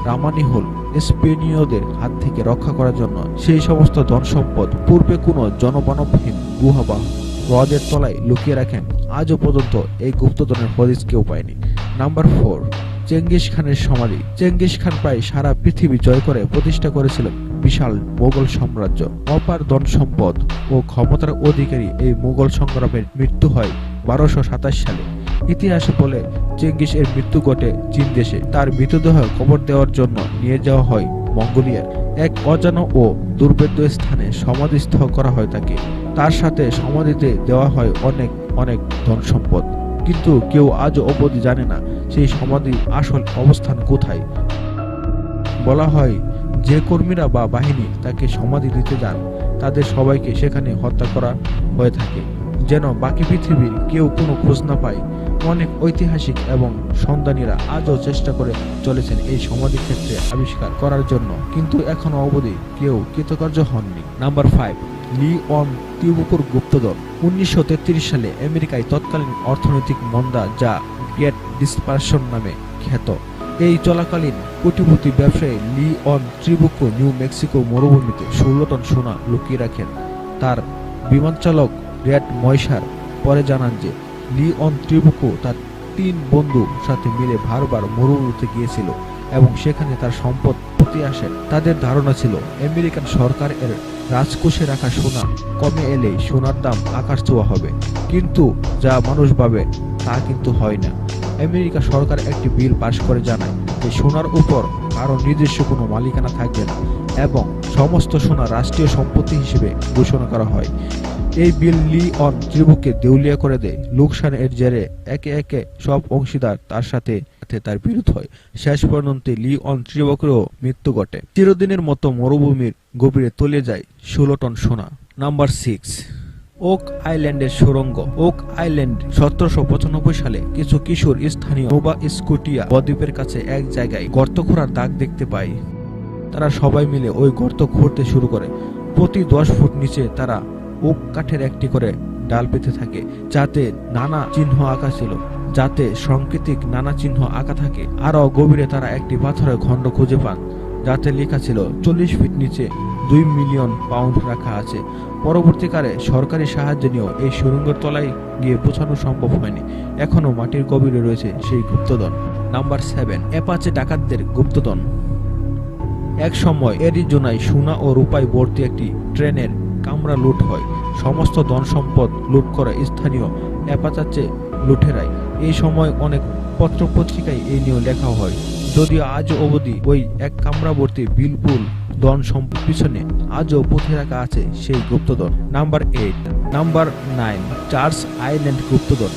রামানিহুল স্পেনীয়দের হাত থেকে রক্ষা করার জন্য সেই সমস্ত ধন সম্পদ পূর্বে কোনো জনমানবহীন গুহা বা হ্রদের তলায় লুকিয়ে রাখেন। আজও পর্যন্ত এই গুপ্তধনের হদিস কেউ পায়নি। নাম্বার 4, চেঙ্গিস খানের সমাধি। চেঙ্গিস খান প্রায় সারা পৃথিবী জয় করে প্রতিষ্ঠা করেছিলেন বিশাল মোগল সাম্রাজ্য। অপার ধন সম্পদ ও ক্ষমতার অধিকারী এই মোগল সংগ্রামের মৃত্যু হয় 1227 সালে। ইতিহাসে বলে চেঙ্গিস এর মৃত্যু ঘটে চীন দেশে। তার মৃতদেহ কবর দেওয়ার জন্য নিয়ে যাওয়া হয় মঙ্গোলিয়ার এক অজানা ও দুর্ভেদ্য স্থানে সমাধিস্থ করা হয় তাকে। তার সাথে সমাধিতে দেওয়া হয় অনেক অনেক ধন সম্পদ, কিন্তু কেউ আজও অবধি জানে না সেই সমাধির আসল অবস্থান কোথায়। বলা হয় যে কর্মীরা বা বাহিনী তাকে সমাধি দিতে যান তাদের সবাইকে সেখানে হত্যা করা হয়ে থাকে, যেন বাকি পৃথিবীর কেউ কোনো খোঁজ না পায়। অনেক ঐতিহাসিক এবং সন্ধানীরা আজও চেষ্টা করে চলেছেন এই সমাধি ক্ষেত্রে আবিষ্কার করার জন্য, কিন্তু এখনো অবধি কেউ কৃতকার্য হননি। নাম্বার 5, লি অন টিবুকুর গুপ্তধন। 1933 সালে আমেরিকায় তৎকালীন অর্থনৈতিক মন্দা, যা গ্রেট ডিসপারশন নামে খ্যাত, এই চলাকালীন কোটিপতি ব্যবসায়ী লি অন ট্রিবুকো নিউ মেক্সিকো মরুভূমিতে 16 টন সোনা লুকিয়ে রাখেন। তার বিমান চালক রেড ময়সার পরে জানান যে লি অন ট্রিবুকো তার 3 বন্ধু সাথে মিলে বারবার মরুভূমিতে গিয়েছিল এবং সেখানে তার সম্পদ প্রতি আসে। তাদের ধারণা ছিল আমেরিকান সরকার এর রাজকোষে রাখা সোনা কমে এলে সোনার দাম আকাশ ছোঁয়া হবে, কিন্তু যা মানুষ ভাবে তা কিন্তু হয় না। আমেরিকা সরকার একটি বিল পাশ করে জানায় যে সোনার উপর কারো নিজস্ব কোনো মালিকানা থাকবে না এবং সমস্ত সোনা রাষ্ট্রীয় সম্পত্তি হিসেবে ঘোষণা করা হয়। এই বিল লি অন ত্রিভুজকে দেউলিয়া করে দেয়। লোকসান এর জেরে একে একে সব অংশীদার তার সাথে তার বিরোধ হয়। শেষ পর্যন্ত লি অন ত্রিভুজেরও মৃত্যু ঘটে। চিরদিনের মতো মরুভূমির গভীরে তলিয়ে যায় 16 টন সোনা। নাম্বার 6, ওক আইল্যান্ডের সুড়ঙ্গ। ওক আইল্যান্ড 1795 সালে কিছু কিশোর স্থানীয় নোভা স্কটিয়া বদ্বীপের কাছে এক জায়গায় গর্ত খোঁড়ার দাগ দেখতে পায়। তারা সবাই মিলে ওই গর্ত খুঁড়তে শুরু করে। প্রতি 10 ফুট নিচে তারা ওক কাঠের একটি করে ডাল পেতে থাকে, যাতে নানা চিহ্ন আঁকা ছিল, যাতে সাংকেতিক নানা চিহ্ন আঁকা থাকে। আরো গভীরে তারা একটি পাথরের খণ্ড খুঁজে পান, যাতে লেখা ছিল 40 ফিট নিচে 2 মিলিয়ন পাউন্ড রাখা আছে। পরবর্তীকালে সরকারি সাহায্য নিয়েও এই সুড়ঙ্গের তলায় গিয়ে পৌঁছানো সম্ভব হয়নি। এখনো মাটির গভীরে রয়েছে সেই গুপ্তধন। নাম্বার 7, অ্যাপাচে ডাকাতদের গুপ্তধন। এক সময় অ্যারিজোনায় সোনা ও রূপায় ভর্তি একটি ট্রেনের কামরা লুট হয়। সমস্ত ধন সম্পদ লুট করে স্থানীয় অ্যাপাচে লুটেরাই। এই সময় অনেক পত্রপত্রিকায় এই নিয়ে লেখা হয়, যদিও আজ অবধি ওই এক কামরা ভর্তি বিলপুল ধন সম্পদ পিছনে আজও পুঁথে রাখা আছে সেই গুপ্তধন। নাম্বার 8, নাম্বার 9, চার্লস আইল্যান্ড গুপ্তধন।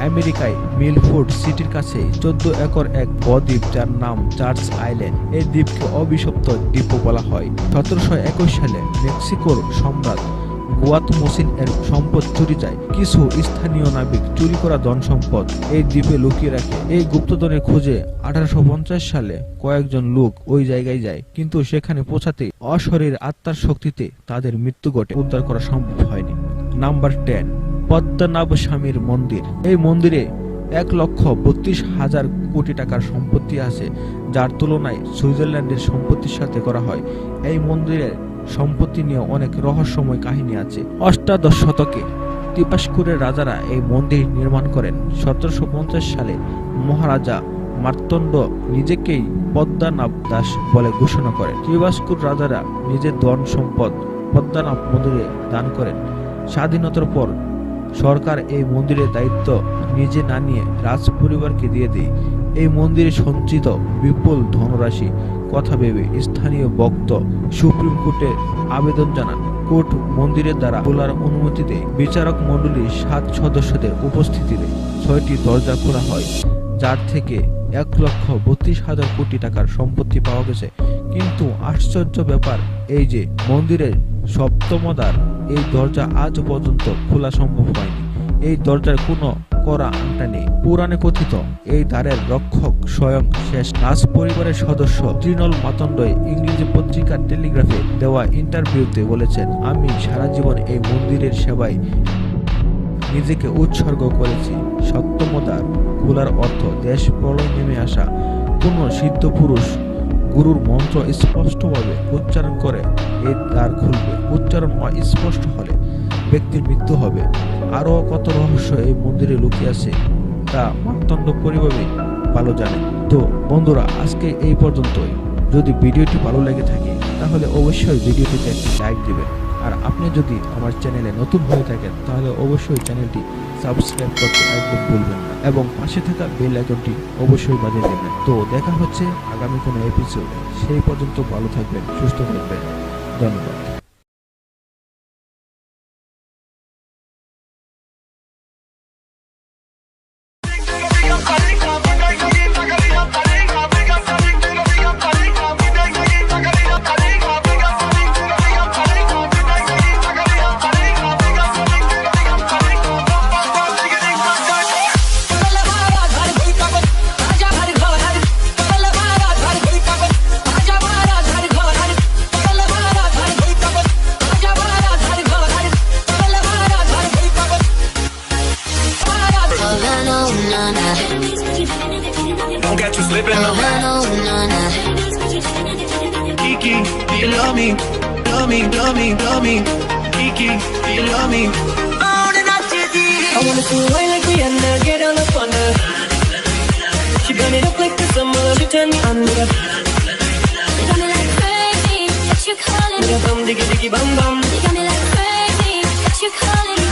আমেরিকায় মিলফোর্ড সিটির কাছে 14 একর এক বদ্বীপ, যার নাম চার্লস আইল্যান্ড। এই দ্বীপকে অভিশপ্ত দ্বীপও বলা হয়। 1721 সালে মেক্সিকোর সম্রাট গুয়াতমোসিন এর সম্পদ চুরি যায়। কিছু স্থানীয় নাবিক চুরি করা ধন সম্পদ এই দ্বীপে লুকিয়ে রাখে। এই গুপ্তধনের খোঁজে 1850 সালে কয়েকজন লোক ওই জায়গায় যায়, কিন্তু সেখানে পৌঁছাতে অশরীর আত্মার শক্তিতে তাদের মৃত্যু ঘটে। উদ্ধার করা সম্ভব হয়নি। নাম্বার 10, পদ্মনাভ স্বামীর মন্দির। এই মন্দিরে 1,32,000 কোটি টাকার সম্পত্তি আছে, যার তুলনায় সুইজারল্যান্ডের সম্পত্তির সাথে করা হয়। এই মন্দিরের সম্পত্তি নিয়ে অনেক রহস্যময় কাহিনী আছে। 18 শতকে তিপাস্কুরের রাজারা এই মন্দির নির্মাণ করেন। 1750 সালে মহারাজা মার্তণ্ড নিজেকেই পদ্মনাভ দাস বলে ঘোষণা করেন। তিপাস্কুর রাজারা নিজের ধন সম্পদ পদ্মনাভ মন্দিরে দান করেন। স্বাধীনতার পর সরকার এই মন্দিরের দায়িত্ব নিজে না নিয়ে রাজ পরিবারকে দিয়ে দেয়। এই মন্দিরে সঞ্চিত বিপুল ধনরাশি কথা ভেবে স্থানীয় ভক্ত সুপ্রিম কোর্টে আবেদন জানান। কোর্ট মন্দিরের দ্বারা খোলার অনুমতি দেয়। বিচারক মণ্ডলী 7 সদস্যদের উপস্থিতিতে 6টি দরজা খোলা হয়, যার থেকে 1,32,000 কোটি টাকার সম্পত্তি পাওয়া গেছে। কিন্তু আশ্চর্য ব্যাপার এই যে মন্দিরের সপ্তমদ্বার এই দরজা আজ পর্যন্ত খোলা সম্ভব হয়নি। এই দরজার কোনো করা আংটা নেই। পুরাণে কথিত এই দ্বারের রক্ষক স্বয়ং শেষ রাজ পরিবারের সদস্য তৃণল মাতন্ডই ইংরেজি পত্রিকার টেলিগ্রাফে দেওয়া ইন্টারভিউতে বলেছেন, আমি সারা জীবন এই মন্দিরের সেবায় নিজেকে উৎসর্গ করেছি। সপ্তমদ্বার খোলার অর্থ দেশ প্রলয় নেমে আসা। কোন সিদ্ধ পুরুষ গুরুর মন্ত্র স্পষ্টভাবে উচ্চারণ করে এই দ্বার খুলবে। উচ্চারণ অস্পষ্ট হলে ব্যক্তির মৃত্যু হবে। আরো কত রহস্য এই মন্দিরে লুকিয়ে আছে তা মার্তণ্ড পরিবারই ভালো জানে। তো বন্ধুরা, আজকে এই পর্যন্তই। যদি ভিডিওটি ভালো লেগে থাকে তাহলে অবশ্যই ভিডিওটিতে একটি লাইক দিবেন। আর আপনি যদি আমার চ্যানেলে নতুন হয়ে থাকেন তাহলে অবশ্যই চ্যানেলটি সাবস্ক্রাইব করতে একদম ভুলবেন না এবং পাশে থাকা বেল আইকনটি অবশ্যই বাজিয়ে দেবেন। তো দেখা হচ্ছে আগামী কোনো এপিসোডে। সেই পর্যন্ত ভালো থাকবেন, সুস্থ থাকবেন। ধন্যবাদ। Don't catch you slipping up. Kiki, do you love me? Love me, love me, love me. Kiki, do you love me? I wanna feel way like we and get all up on her. She burn it up like the summer, she turn me on with her. You got me like crazy, what you calling? With her bum diggy diggy bum bum. You got me like crazy, what you calling?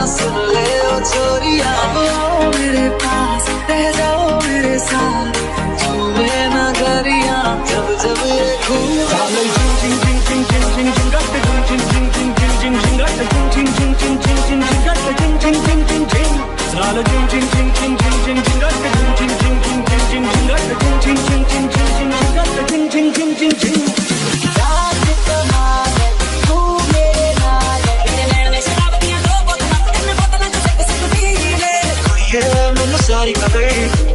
सुन ले ओ छोरिया, आओ मेरे पास रह जाओ मेरे साथ, झूमे ना गरिया जब जब ये घूम डाले चिंग चिंग चिंग चिंग चिंग चिंग चिंग गाते चिंग चिंग चिंग चिंग चिंग चिंग चिंग गाते चिंग चिंग चिंग चिंग चिंग चिंग चिंग गाते चिंग चिंग चिंग चिंग चिंग डाले चिंग चिंग चिंग चिंग चिंग चिंग चिंग गाते चिंग चिंग चिंग चिंग चिंग चिंग चिंग गाते चिंग चिंग चिंग चिंग चिंग चिंग चिंग गाते चिंग चिंग चिंग चिंग चिंग रात तुम्हारे तू मेरे नाल मेरे नैन में शराब दिया दो बोतलां इनमें बोतलां जो से किसी को पी ले ये मैनू सारी खबर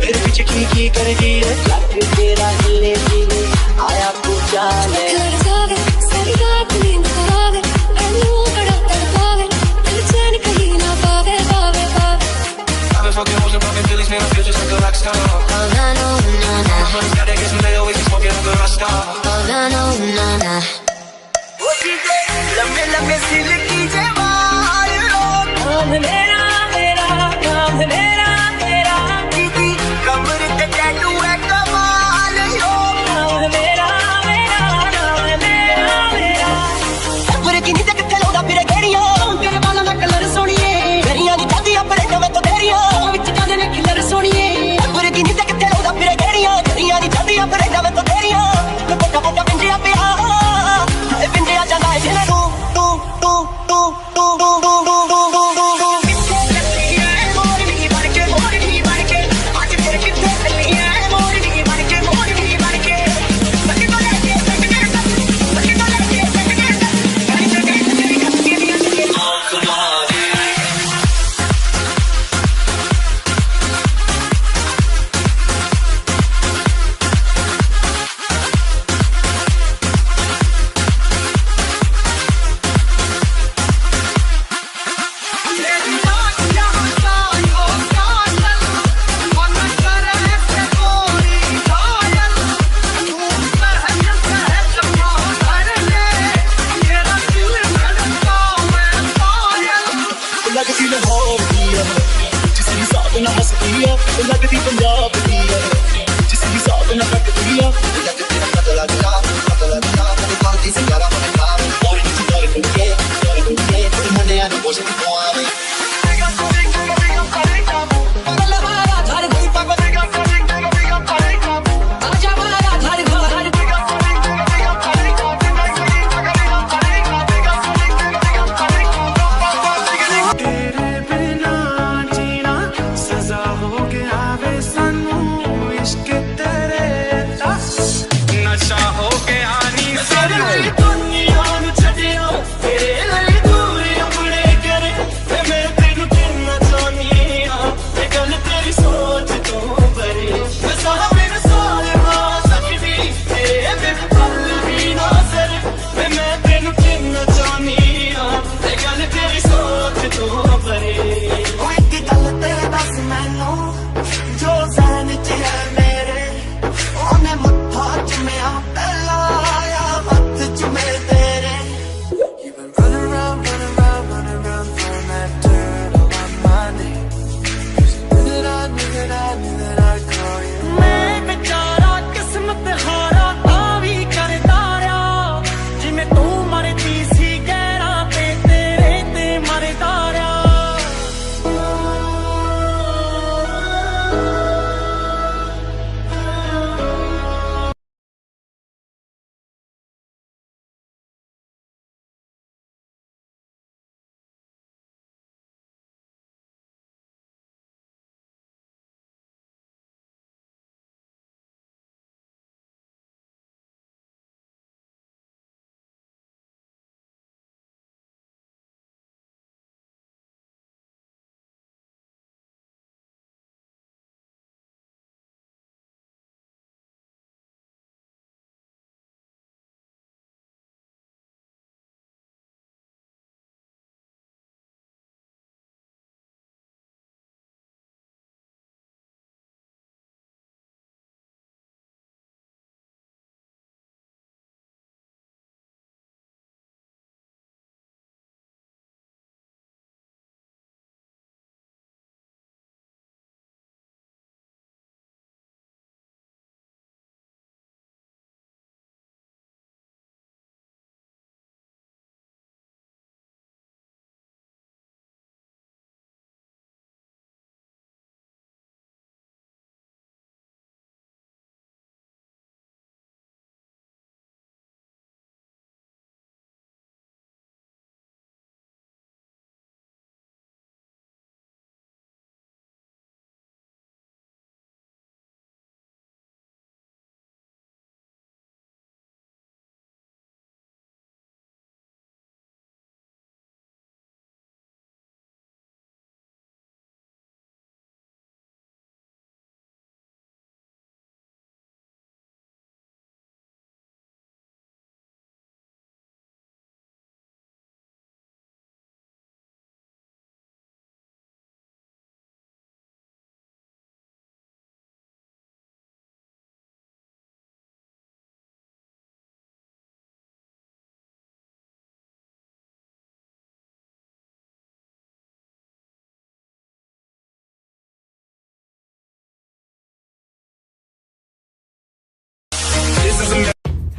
फिर पीछे की करेगी रे लग तेरा हिले हिले आया पूछा ले जावे सारी रात नींद करावे मैनू बड़ा तड़पावे दिल चैन कहीं ना पावे पावे पावे I've been fucking hoes and popping pillies, man, I feel just like a rock star. Oh na no na na Honey's got that gas and they always be smoking like a rock star. Oh na no na na लम्बे लम्बे सिल्की जवाल काम मेरा मेरा काम मेरा मेरा दीदी कमर पे टैटू है कमाल यो काम मेरा मेरा काम मेरा मेरा पूरे की नींद किथे लौड़ा फिर गेड़िया तेरे बालों दा कलर सोनिए गरियां दी दादी अपने कवे तो तेरिया विच जाने ने खिलर सोनिए पूरे की नींद किथे लौड़ा फिर गेड़िया गरियां दी दादी अपने कवे तो तेरिया पोटा पोटा पिंजिया पिया ए पिंजिया जांदा है जिने तू लगती पंजाब दी है जिस हिसाब ना कटदी है कतला दिया कभी कौन सी यारा मन का और नीचे कर मुंडे आ नो बोझ को आवे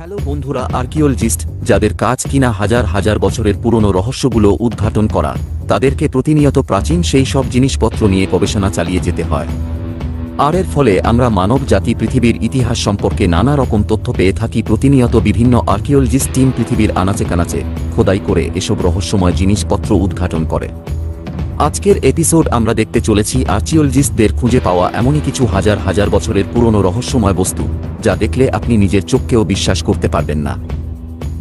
হ্যালো বন্ধুরা, আর্কিওলজিস্ট যাদের কাজ কিনা হাজার হাজার বছরের পুরনো রহস্যগুলো উদ্ঘাটন করা, তাদেরকে প্রতিনিয়ত প্রাচীন সেই সব জিনিসপত্র নিয়ে গবেষণা চালিয়ে যেতে হয়। আর এর ফলে আমরা মানব জাতি পৃথিবীর ইতিহাস সম্পর্কে নানা রকম তথ্য পেয়ে থাকি। প্রতিনিয়ত বিভিন্ন আর্কিওলজিস্ট টিম পৃথিবীর আনাচে কানাচে খোদাই করে এসব রহস্যময় জিনিসপত্র উদ্ঘাটন করে। আজকের এপিসোড আমরা দেখতে চলেছি আর্কিওলজিস্টদের খুঁজে পাওয়া এমনই কিছু হাজার হাজার বছরের পুরনো রহস্যময় বস্তু, যা দেখলে আপনি নিজের চোখকেও বিশ্বাস করতে পারবেন না।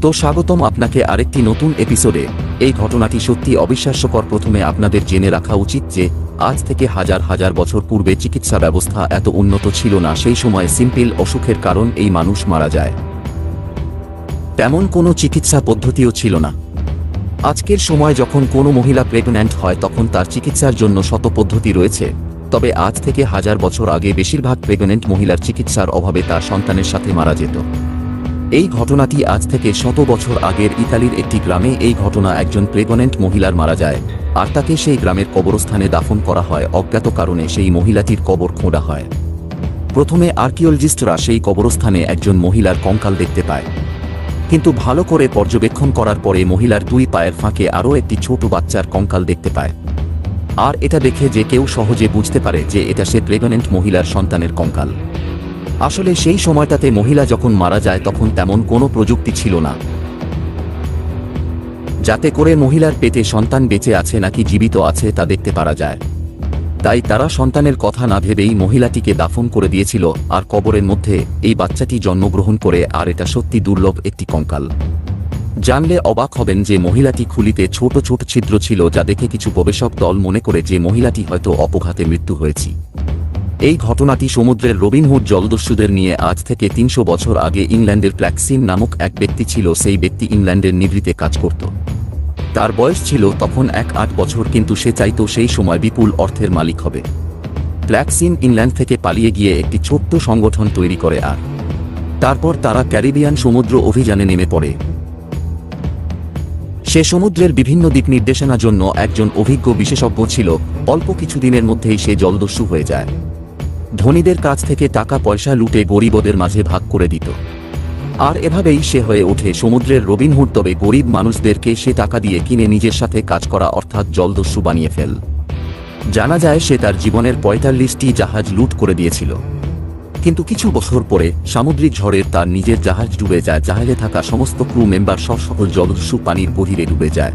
তো স্বাগতম আপনাকে আরেকটি নতুন এপিসোডে। এই ঘটনাটি সত্যি অবিশ্বাস্যকর। প্রথমে আপনাদের জেনে রাখা উচিত যে আজ থেকে হাজার হাজার বছর পূর্বে চিকিৎসা ব্যবস্থা এত উন্নত ছিল না। সেই সময় সিম্পল অসুখের কারণ এই মানুষ মারা যায়, তেমন কোনো চিকিৎসা পদ্ধতিও ছিল না। আজকের সময় যখন কোনো মহিলা প্রেগন্যান্ট হয় তখন তার চিকিৎসার জন্য শত পদ্ধতি রয়েছে, তবে আজ থেকে হাজার বছর আগে বেশিরভাগ প্রেগন্যান্ট মহিলার চিকিৎসার অভাবে তার সন্তানের সাথে মারা যেত। এই ঘটনাটি আজ থেকে শত বছর আগের ইতালির একটি গ্রামে। এই ঘটনা একজন প্রেগন্যান্ট মহিলার মারা যায় আর তাকে সেই গ্রামের কবরস্থানে দাফন করা হয়। অজ্ঞাত কারণে সেই মহিলাটির কবর খোঁড়া হয়। প্রথমে আর্কিওলজিস্টরা সেই কবরস্থানে একজন মহিলার কঙ্কাল দেখতে পায়, কিন্তু ভালো করে পর্যবেক্ষণ করার পরে মহিলার দুই পায়ের ফাঁকে আরও একটি ছোট বাচ্চার কঙ্কাল দেখতে পায়। আর এটা দেখে যে কেউ সহজে বুঝতে পারে যে এটা সে প্রেগন্যান্ট মহিলার সন্তানের কঙ্কাল। আসলে সেই সময়টাতে মহিলা যখন মারা যায় তখন তেমন কোনো প্রযুক্তি ছিল না, যাতে করে মহিলার পেটে সন্তান বেঁচে আছে নাকি জীবিত আছে তা দেখতে পারা যায়। তাই তারা সন্তানের কথা না ভেবেই মহিলাটিকে দাফন করে দিয়েছিল আর কবরের মধ্যে এই বাচ্চাটি জন্মগ্রহণ করে। আর এটা সত্যি দুর্লভ একটি কঙ্কাল। জানলে অবাক হবেন যে মহিলাটি খুলিতে ছোট ছোট ছিদ্র ছিল, যা দেখে কিছু গবেষক দল মনে করে যে মহিলাটি হয়তো অপঘাতে মৃত্যু হয়েছে। এই ঘটনাটি সমুদ্রের রবিনহুড জলদস্যুদের নিয়ে। আজ থেকে ৩০০ বছর আগে ইংল্যান্ডের প্ল্যাক্সিন নামক এক ব্যক্তি ছিল। সেই ব্যক্তি ইংল্যান্ডের নিভৃতে কাজ করত। তার বয়স ছিল তখন ৮ বছর, কিন্তু সে চাইতো সেই সময় বিপুল অর্থের মালিক হবে। প্ল্যাক্সিন ইংল্যান্ড থেকে পালিয়ে গিয়ে একটি ছোট্ট সংগঠন তৈরি করে আর তারপর তারা ক্যারিবিয়ান সমুদ্র অভিযানে নেমে পড়ে। সে সমুদ্রের বিভিন্ন দিক নির্দেশনার জন্য একজন অভিজ্ঞ বিশেষজ্ঞ ছিল। অল্প কিছুদিনের মধ্যেই সে জলদস্যু হয়ে যায়। ধনীদের কাছ থেকে টাকা পয়সা লুটে গরিবদের মাঝে ভাগ করে দিত। আর এভাবেই সে হয়ে ওঠে সমুদ্রের রবিনহুড। তবে গরিব মানুষদেরকে সে টাকা দিয়ে কিনে নিজের সাথে কাজ করা অর্থাৎ জলদস্যু বানিয়ে ফেল। জানা যায় সে তার জীবনের ৪৫টি জাহাজ লুট করে দিয়েছিল। কিন্তু কিছু বছর পরে সামুদ্রিক ঝড়ে তার নিজের জাহাজ ডুবে যায়। জাহাজে থাকা সমস্ত ক্রু মেম্বার সকল জলদস্যু পানির গভীরে ডুবে যায়।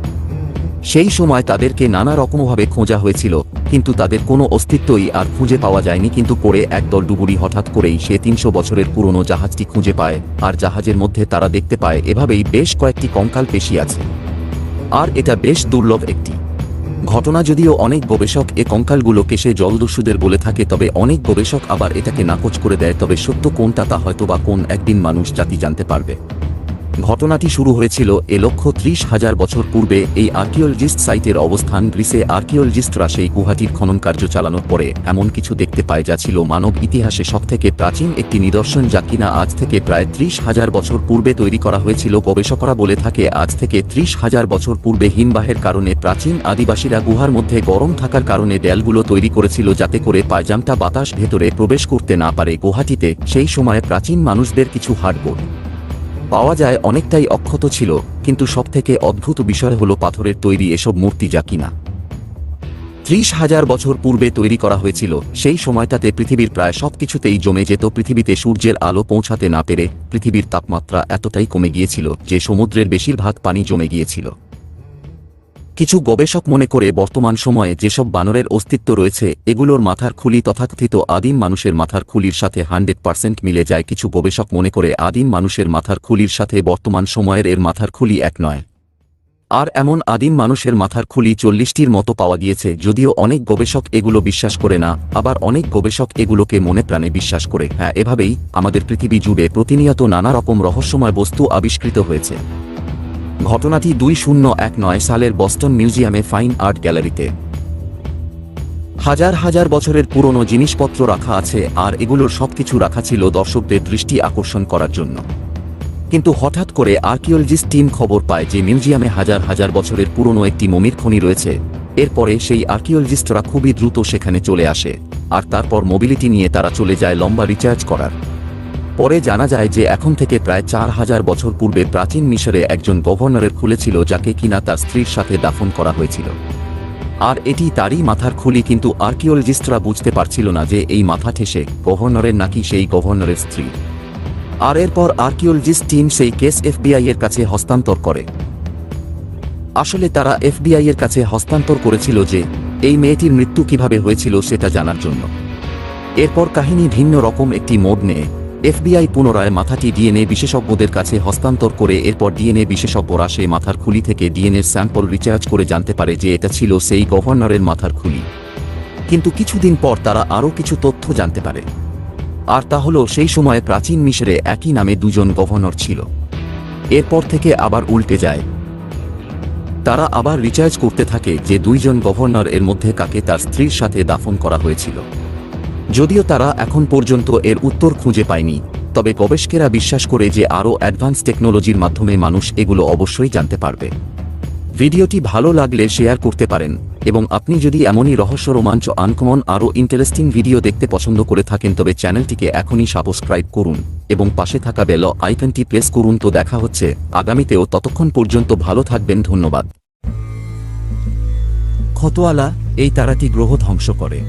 সেই সময় তাদেরকে নানা রকমভাবে খোঁজা হয়েছিল, কিন্তু তাদের কোনো অস্তিত্বই আর খুঁজে পাওয়া যায়নি। কিন্তু পরে একদল ডুবুরি হঠাৎ করেই সে ৩০০ বছরের পুরনো জাহাজটি খুঁজে পায় আর জাহাজের মধ্যে তারা দেখতে পায় এভাবেই বেশ কয়েকটি কঙ্কাল পেশি আছে। আর এটা বেশ দুর্লভ একটি ঘটনা। যদিও অনেক গবেষক এ কঙ্কালগুলোকে সে জলদস্যুদের বলে থাকে, তবে অনেক গবেষক আবার এটাকে নাকচ করে দেয়। তবে সত্য কোনটা তা হয়তো বা কোন একদিন মানুষ জাতি জানতে পারবে। ঘটনাটি শুরু হয়েছিল ১,৩০,০০০ বছর পূর্বে। এই আর্কিওলজিস্ট সাইটের অবস্থান গ্রিসে। আর্কিওলজিস্টরা সেই গুহাটির খনন কার্য চালানোর পরে এমন কিছু দেখতে পায় যা ছিল মানব ইতিহাসে সবথেকে প্রাচীন একটি নিদর্শন, যা কিনা আজ থেকে প্রায় ৩০,০০০ বছর পূর্বে তৈরি করা হয়েছিল। গবেষকরা বলে থাকে আজ থেকে ৩০,০০০ বছর পূর্বে হিমবাহের কারণে প্রাচীন আদিবাসীরা গুহার মধ্যে গরম থাকার কারণে দেয়ালগুলো তৈরি করেছিল, যাতে করে পায়জামটা বাতাস ভেতরে প্রবেশ করতে না পারে। গুহাটিতে সেই সময়ে প্রাচীন মানুষদের কিছু হাড়গোড় পাওয়া যায়, অনেকটাই অক্ষত ছিল। কিন্তু সবথেকে অদ্ভুত বিষয় হলো পাথরের তৈরি এসব মূর্তি, যা কিনা ৩০,০০০ বছর পূর্বে তৈরি করা হয়েছিল। সেই সময়টাতে পৃথিবীর প্রায় সবকিছুতেই জমে যেত। পৃথিবীতে সূর্যের আলো পৌঁছাতে না পেরে পৃথিবীর তাপমাত্রা এতটাই কমে গিয়েছিল যে সমুদ্রের বেশিরভাগ পানি জমে গিয়েছিল। কিছু গবেষক মনে করে বর্তমান সময়ে যেসব বানরের অস্তিত্ব রয়েছে এগুলোর মাথার খুলি তথাকথিত আদিম মানুষের মাথার খুলির সাথে 100% মিলে যায়। কিছু গবেষক মনে করে আদিম মানুষের মাথার খুলির সাথে বর্তমান সময়ের এর মাথার খুলি এক নয়। আর এমন আদিম মানুষের মাথার খুলি ৪০টির মতো পাওয়া গিয়েছে। যদিও অনেক গবেষক এগুলো বিশ্বাস করে না, আবার অনেক গবেষক এগুলোকে মনে প্রাণে বিশ্বাস করে। হ্যাঁ, এভাবেই আমাদের পৃথিবী জুড়ে প্রতিনিয়ত নানা রকম রহস্যময় বস্তু আবিষ্কৃত হয়েছে। ঘটনাটি ২০১৯ সালের বস্টন মিউজিয়ামে ফাইন আর্ট গ্যালারিতে। হাজার হাজার বছরের পুরনো জিনিসপত্র রাখা আছে আর এগুলোর সবকিছু রাখা ছিল দর্শকদের দৃষ্টি আকর্ষণ করার জন্য। কিন্তু হঠাৎ করে আর্কিওলজিস্ট টিম খবর পায় যে মিউজিয়ামে হাজার হাজার বছরের পুরনো একটি মমির খনি রয়েছে। এরপরে সেই আর্কিওলজিস্টরা খুবই দ্রুত সেখানে চলে আসে আর তারপর মোবিলিটি নিয়ে তারা চলে যায় লম্বা রিসার্চ করার। পরে জানা যায় যে এখন থেকে প্রায় 4000 বছর পূর্বে প্রাচীন মিশরে একজন গভর্নরের খুলেছিল যাকে কিনা তার স্ত্রীর সাথে দাফন করা হয়েছিল। আর এটি তারই মাথার খুলি, কিন্তু আর্কিওলজিস্টরা বুঝতে পারছিল না যে এই মাথা ঠেসে গভর্নরের নাকি সেই গভর্নরের স্ত্রী। আর এরপর আর্কিওলজিস্ট টিম সেই কেস এফবিআই এর কাছে হস্তান্তর করে। আসলে তারা এফবিআই এর কাছে হস্তান্তর করেছিল যে এই মেয়েটির মৃত্যু কিভাবে হয়েছিল সেটা জানার জন্য। এরপর কাহিনী ভিন্ন রকম একটি মোড় নেয়। এফবিআই পুনরায় মাথাটি ডিএনএ বিশেষজ্ঞদের কাছে হস্তান্তর করে এরপর ডিএনএ বিশেষজ্ঞরা সেই মাথার খুলি থেকে ডিএনএর স্যাম্পল রিচার্জ করে জানতে পারে যে এটা ছিল সেই গভর্নরের মাথার খুলি। কিন্তু কিছুদিন পর তারা আরও কিছু তথ্য জানতে পারে, আর তা হলো সেই সময়ে প্রাচীন মিশরে একই নামে দুজন গভর্নর ছিল। এরপর থেকে আবার উল্টে যায়। তারা আবার রিচার্জ করতে থাকে যে দুইজন গভর্নর এর মধ্যে কাকে তার স্ত্রীর সাথে দাফন করা হয়েছিল। যদিও তারা এখন পর্যন্ত এর উত্তর খুঁজে পায়নি, তবে গবেষকেরা বিশ্বাস করে যে আরও অ্যাডভান্স টেকনোলজির মাধ্যমে মানুষ এগুলো অবশ্যই জানতে পারবে। ভিডিওটি ভালো লাগলে শেয়ার করতে পারেন, এবং আপনি যদি এমনই রহস্য, রোমাঞ্চ, আনকমন আরও ইন্টারেস্টিং ভিডিও দেখতে পছন্দ করে থাকেন তবে চ্যানেলটিকে এখনই সাবস্ক্রাইব করুন এবং পাশে থাকা বেল আইকনটি প্রেস করুন। তো দেখা হচ্ছে আগামীতেও, ততক্ষণ পর্যন্ত ভালো থাকবেন, ধন্যবাদ। খতোয়ালা এই তারাটি গ্রহ ধ্বংস করে।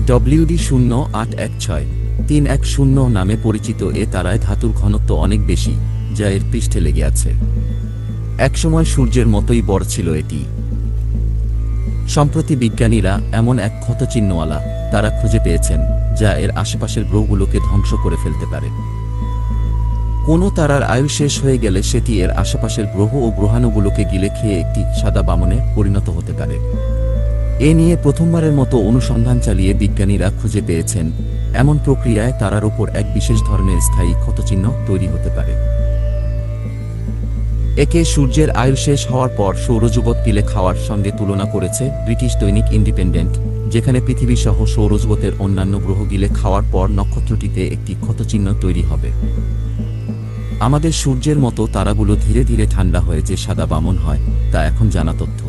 WD-0816-310 নামে পরিচিত এ তারায় ধাতুর ঘনত্ব অনেক বেশি, যা এর পৃষ্ঠে লেগে আছে। একসময় সূর্যের মতোই বড় ছিল এটি। সম্প্রতি বিজ্ঞানীরা এমন এক ক্ষতচিহ্নওয়ালা তারা খুঁজে পেয়েছেন যা এর আশেপাশের গ্রহগুলোকে ধ্বংস করে ফেলতে পারে। কোনো তারার আয়ু শেষ হয়ে গেলে সেটি এর আশেপাশের গ্রহ ও গ্রহাণুগুলোকে গিলে খেয়ে একটি সাদা বামনে পরিণত হতে পারে। এ নিয়ে প্রথমবারের মতো অনুসন্ধান চালিয়ে বিজ্ঞানীরা খুঁজে পেয়েছেন এমন প্রক্রিয়ায় তারার উপর এক বিশেষ ধরনের স্থায়ী ক্ষতচিহ্ন তৈরি হতে পারে। একে সূর্যের আয়ু শেষ হওয়ার পর সৌরজগৎ পিলে খাওয়ার সঙ্গে তুলনা করেছে ব্রিটিশ দৈনিক ইন্ডিপেন্ডেন্ট, যেখানে পৃথিবী সহ সৌরজগতের অন্যান্য গ্রহ গিলে খাওয়ার পর নক্ষত্রটিতে একটি ক্ষতচিহ্ন তৈরি হবে। আমাদের সূর্যের মতো তারাগুলো ধীরে ধীরে ঠান্ডা হয়ে যে সাদা বামন হয় তা এখন জানা তথ্য।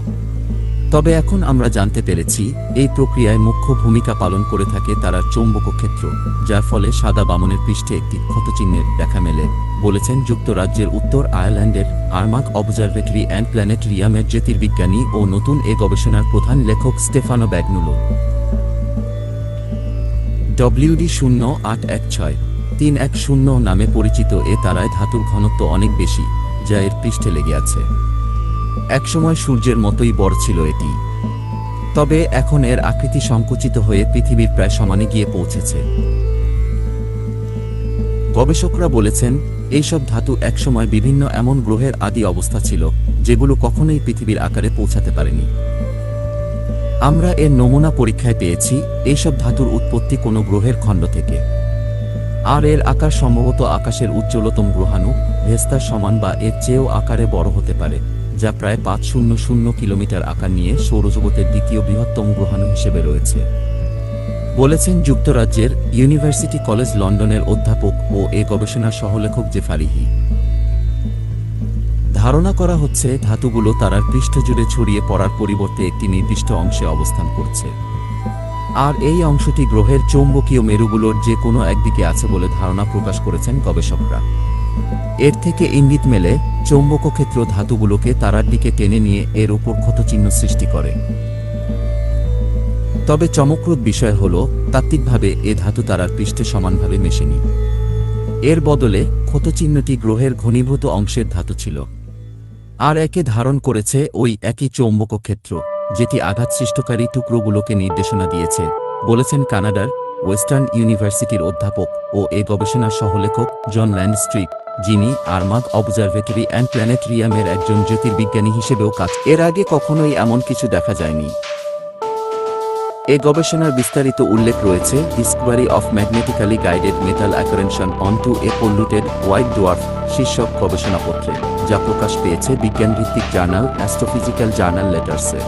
তবে এখন আমরা জানতে পেরেছি এই প্রক্রিয়ায় মুখ্য ভূমিকা পালন করে থাকে তারার চৌম্বক ক্ষেত্র, যার ফলে সাদা বামনের পৃষ্ঠে একটি ক্ষতচিহ্নের দেখা মেলে, বলেছেন যুক্তরাজ্যের উত্তর আয়ারল্যান্ডের আরমাগ অবজারভেটরি অ্যান্ড প্ল্যানেটেরিয়ামের জ্যোতির্বিজ্ঞানী ও নতুন এ গবেষণার প্রধান লেখক স্টেফানো ব্যাগনুলো। WD-0816-310 নামে পরিচিত এ তারায় ধাতুর ঘনত্ব অনেক বেশি, যা এর পৃষ্ঠে লেগে আছে। একসময় সূর্যের মতোই বড় ছিল এটি, তবে এখন এর আকৃতি সংকুচিত হয়ে পৃথিবীর প্রায় সমানে গিয়ে পৌঁছেছে। গবেষকরা বলেছেন এইসব ধাতু একসময় বিভিন্ন এমন গ্রহের আদি অবস্থা ছিল যেগুলো কখনোই পৃথিবীর আকারে পৌঁছাতে পারেনি। আমরা এর নমুনা পরীক্ষায় পেয়েছি এইসব ধাতুর উৎপত্তি কোনো গ্রহের খণ্ড থেকে, আর এর আকার সম্ভবত আকাশের উজ্জ্বলতম গ্রহাণু ভেস্তার সমান বা এর চেয়েও আকারে বড় হতে পারে, যা প্রায় 500 কিলোমিটার আকার নিয়ে সৌরজগতের দ্বিতীয় বৃহত্তম গ্রহাণু হিসেবে রয়েছে, বলেছেন যুক্তরাজ্যের ইউনিভার্সিটি কলেজ লন্ডনের অধ্যাপক ও এ গবেষণার সহলেখক জেফারি হি। ধারণা করা হচ্ছে ধাতুগুলো তারার পৃষ্ঠ জুড়ে ছড়িয়ে পড়ার পরিবর্তে একটি নির্দিষ্ট অংশে অবস্থান করছে, আর এই অংশটি গ্রহের চৌম্বকীয় মেরুগুলোর যে কোনো একদিকে আছে বলে ধারণা প্রকাশ করেছেন গবেষকরা। এর থেকে ইঙ্গিত মেলে চৌম্বক ক্ষেত্র ধাতুগুলোকে তারার দিকে টেনে নিয়ে এর উপর ক্ষতচিহ্ন সৃষ্টি করে। তবে চমকপ্রদ বিষয় হল তাত্ত্বিকভাবে এ ধাতু তারার পৃষ্ঠে সমানভাবে মেশেনি। এর বদলে ক্ষতচিহ্নটি গ্রহের ঘনীভূত অংশের ধাতু ছিল, আর একে ধারণ করেছে ওই একই চৌম্বক ক্ষেত্র যেটি আঘাত সৃষ্টকারী টুকরোগুলোকে নির্দেশনা দিয়েছে, বলেছেন কানাডার ওয়েস্টার্ন ইউনিভার্সিটির অধ্যাপক ও এ গবেষণার সহলেখক জন ল্যান্ডস্ট্রিপ, যিনি আরমাগ অবজারভেটরি অ্যান্ড প্ল্যানেটেরিয়ামের একজন জ্যোতির্বিজ্ঞানী হিসেবেও কাজ। এর আগে কখনোই এমন কিছু দেখা যায়নি। এ গবেষণার বিস্তারিত উল্লেখ রয়েছে discovery of magnetically guided metal accretion onto a polluted white dwarf শীর্ষক গবেষণাপত্রে, যা প্রকাশ পেয়েছে বিজ্ঞানভিত্তিক জার্নাল অ্যাস্ট্রোফিজিক্যাল জার্নাল লেটার্সে।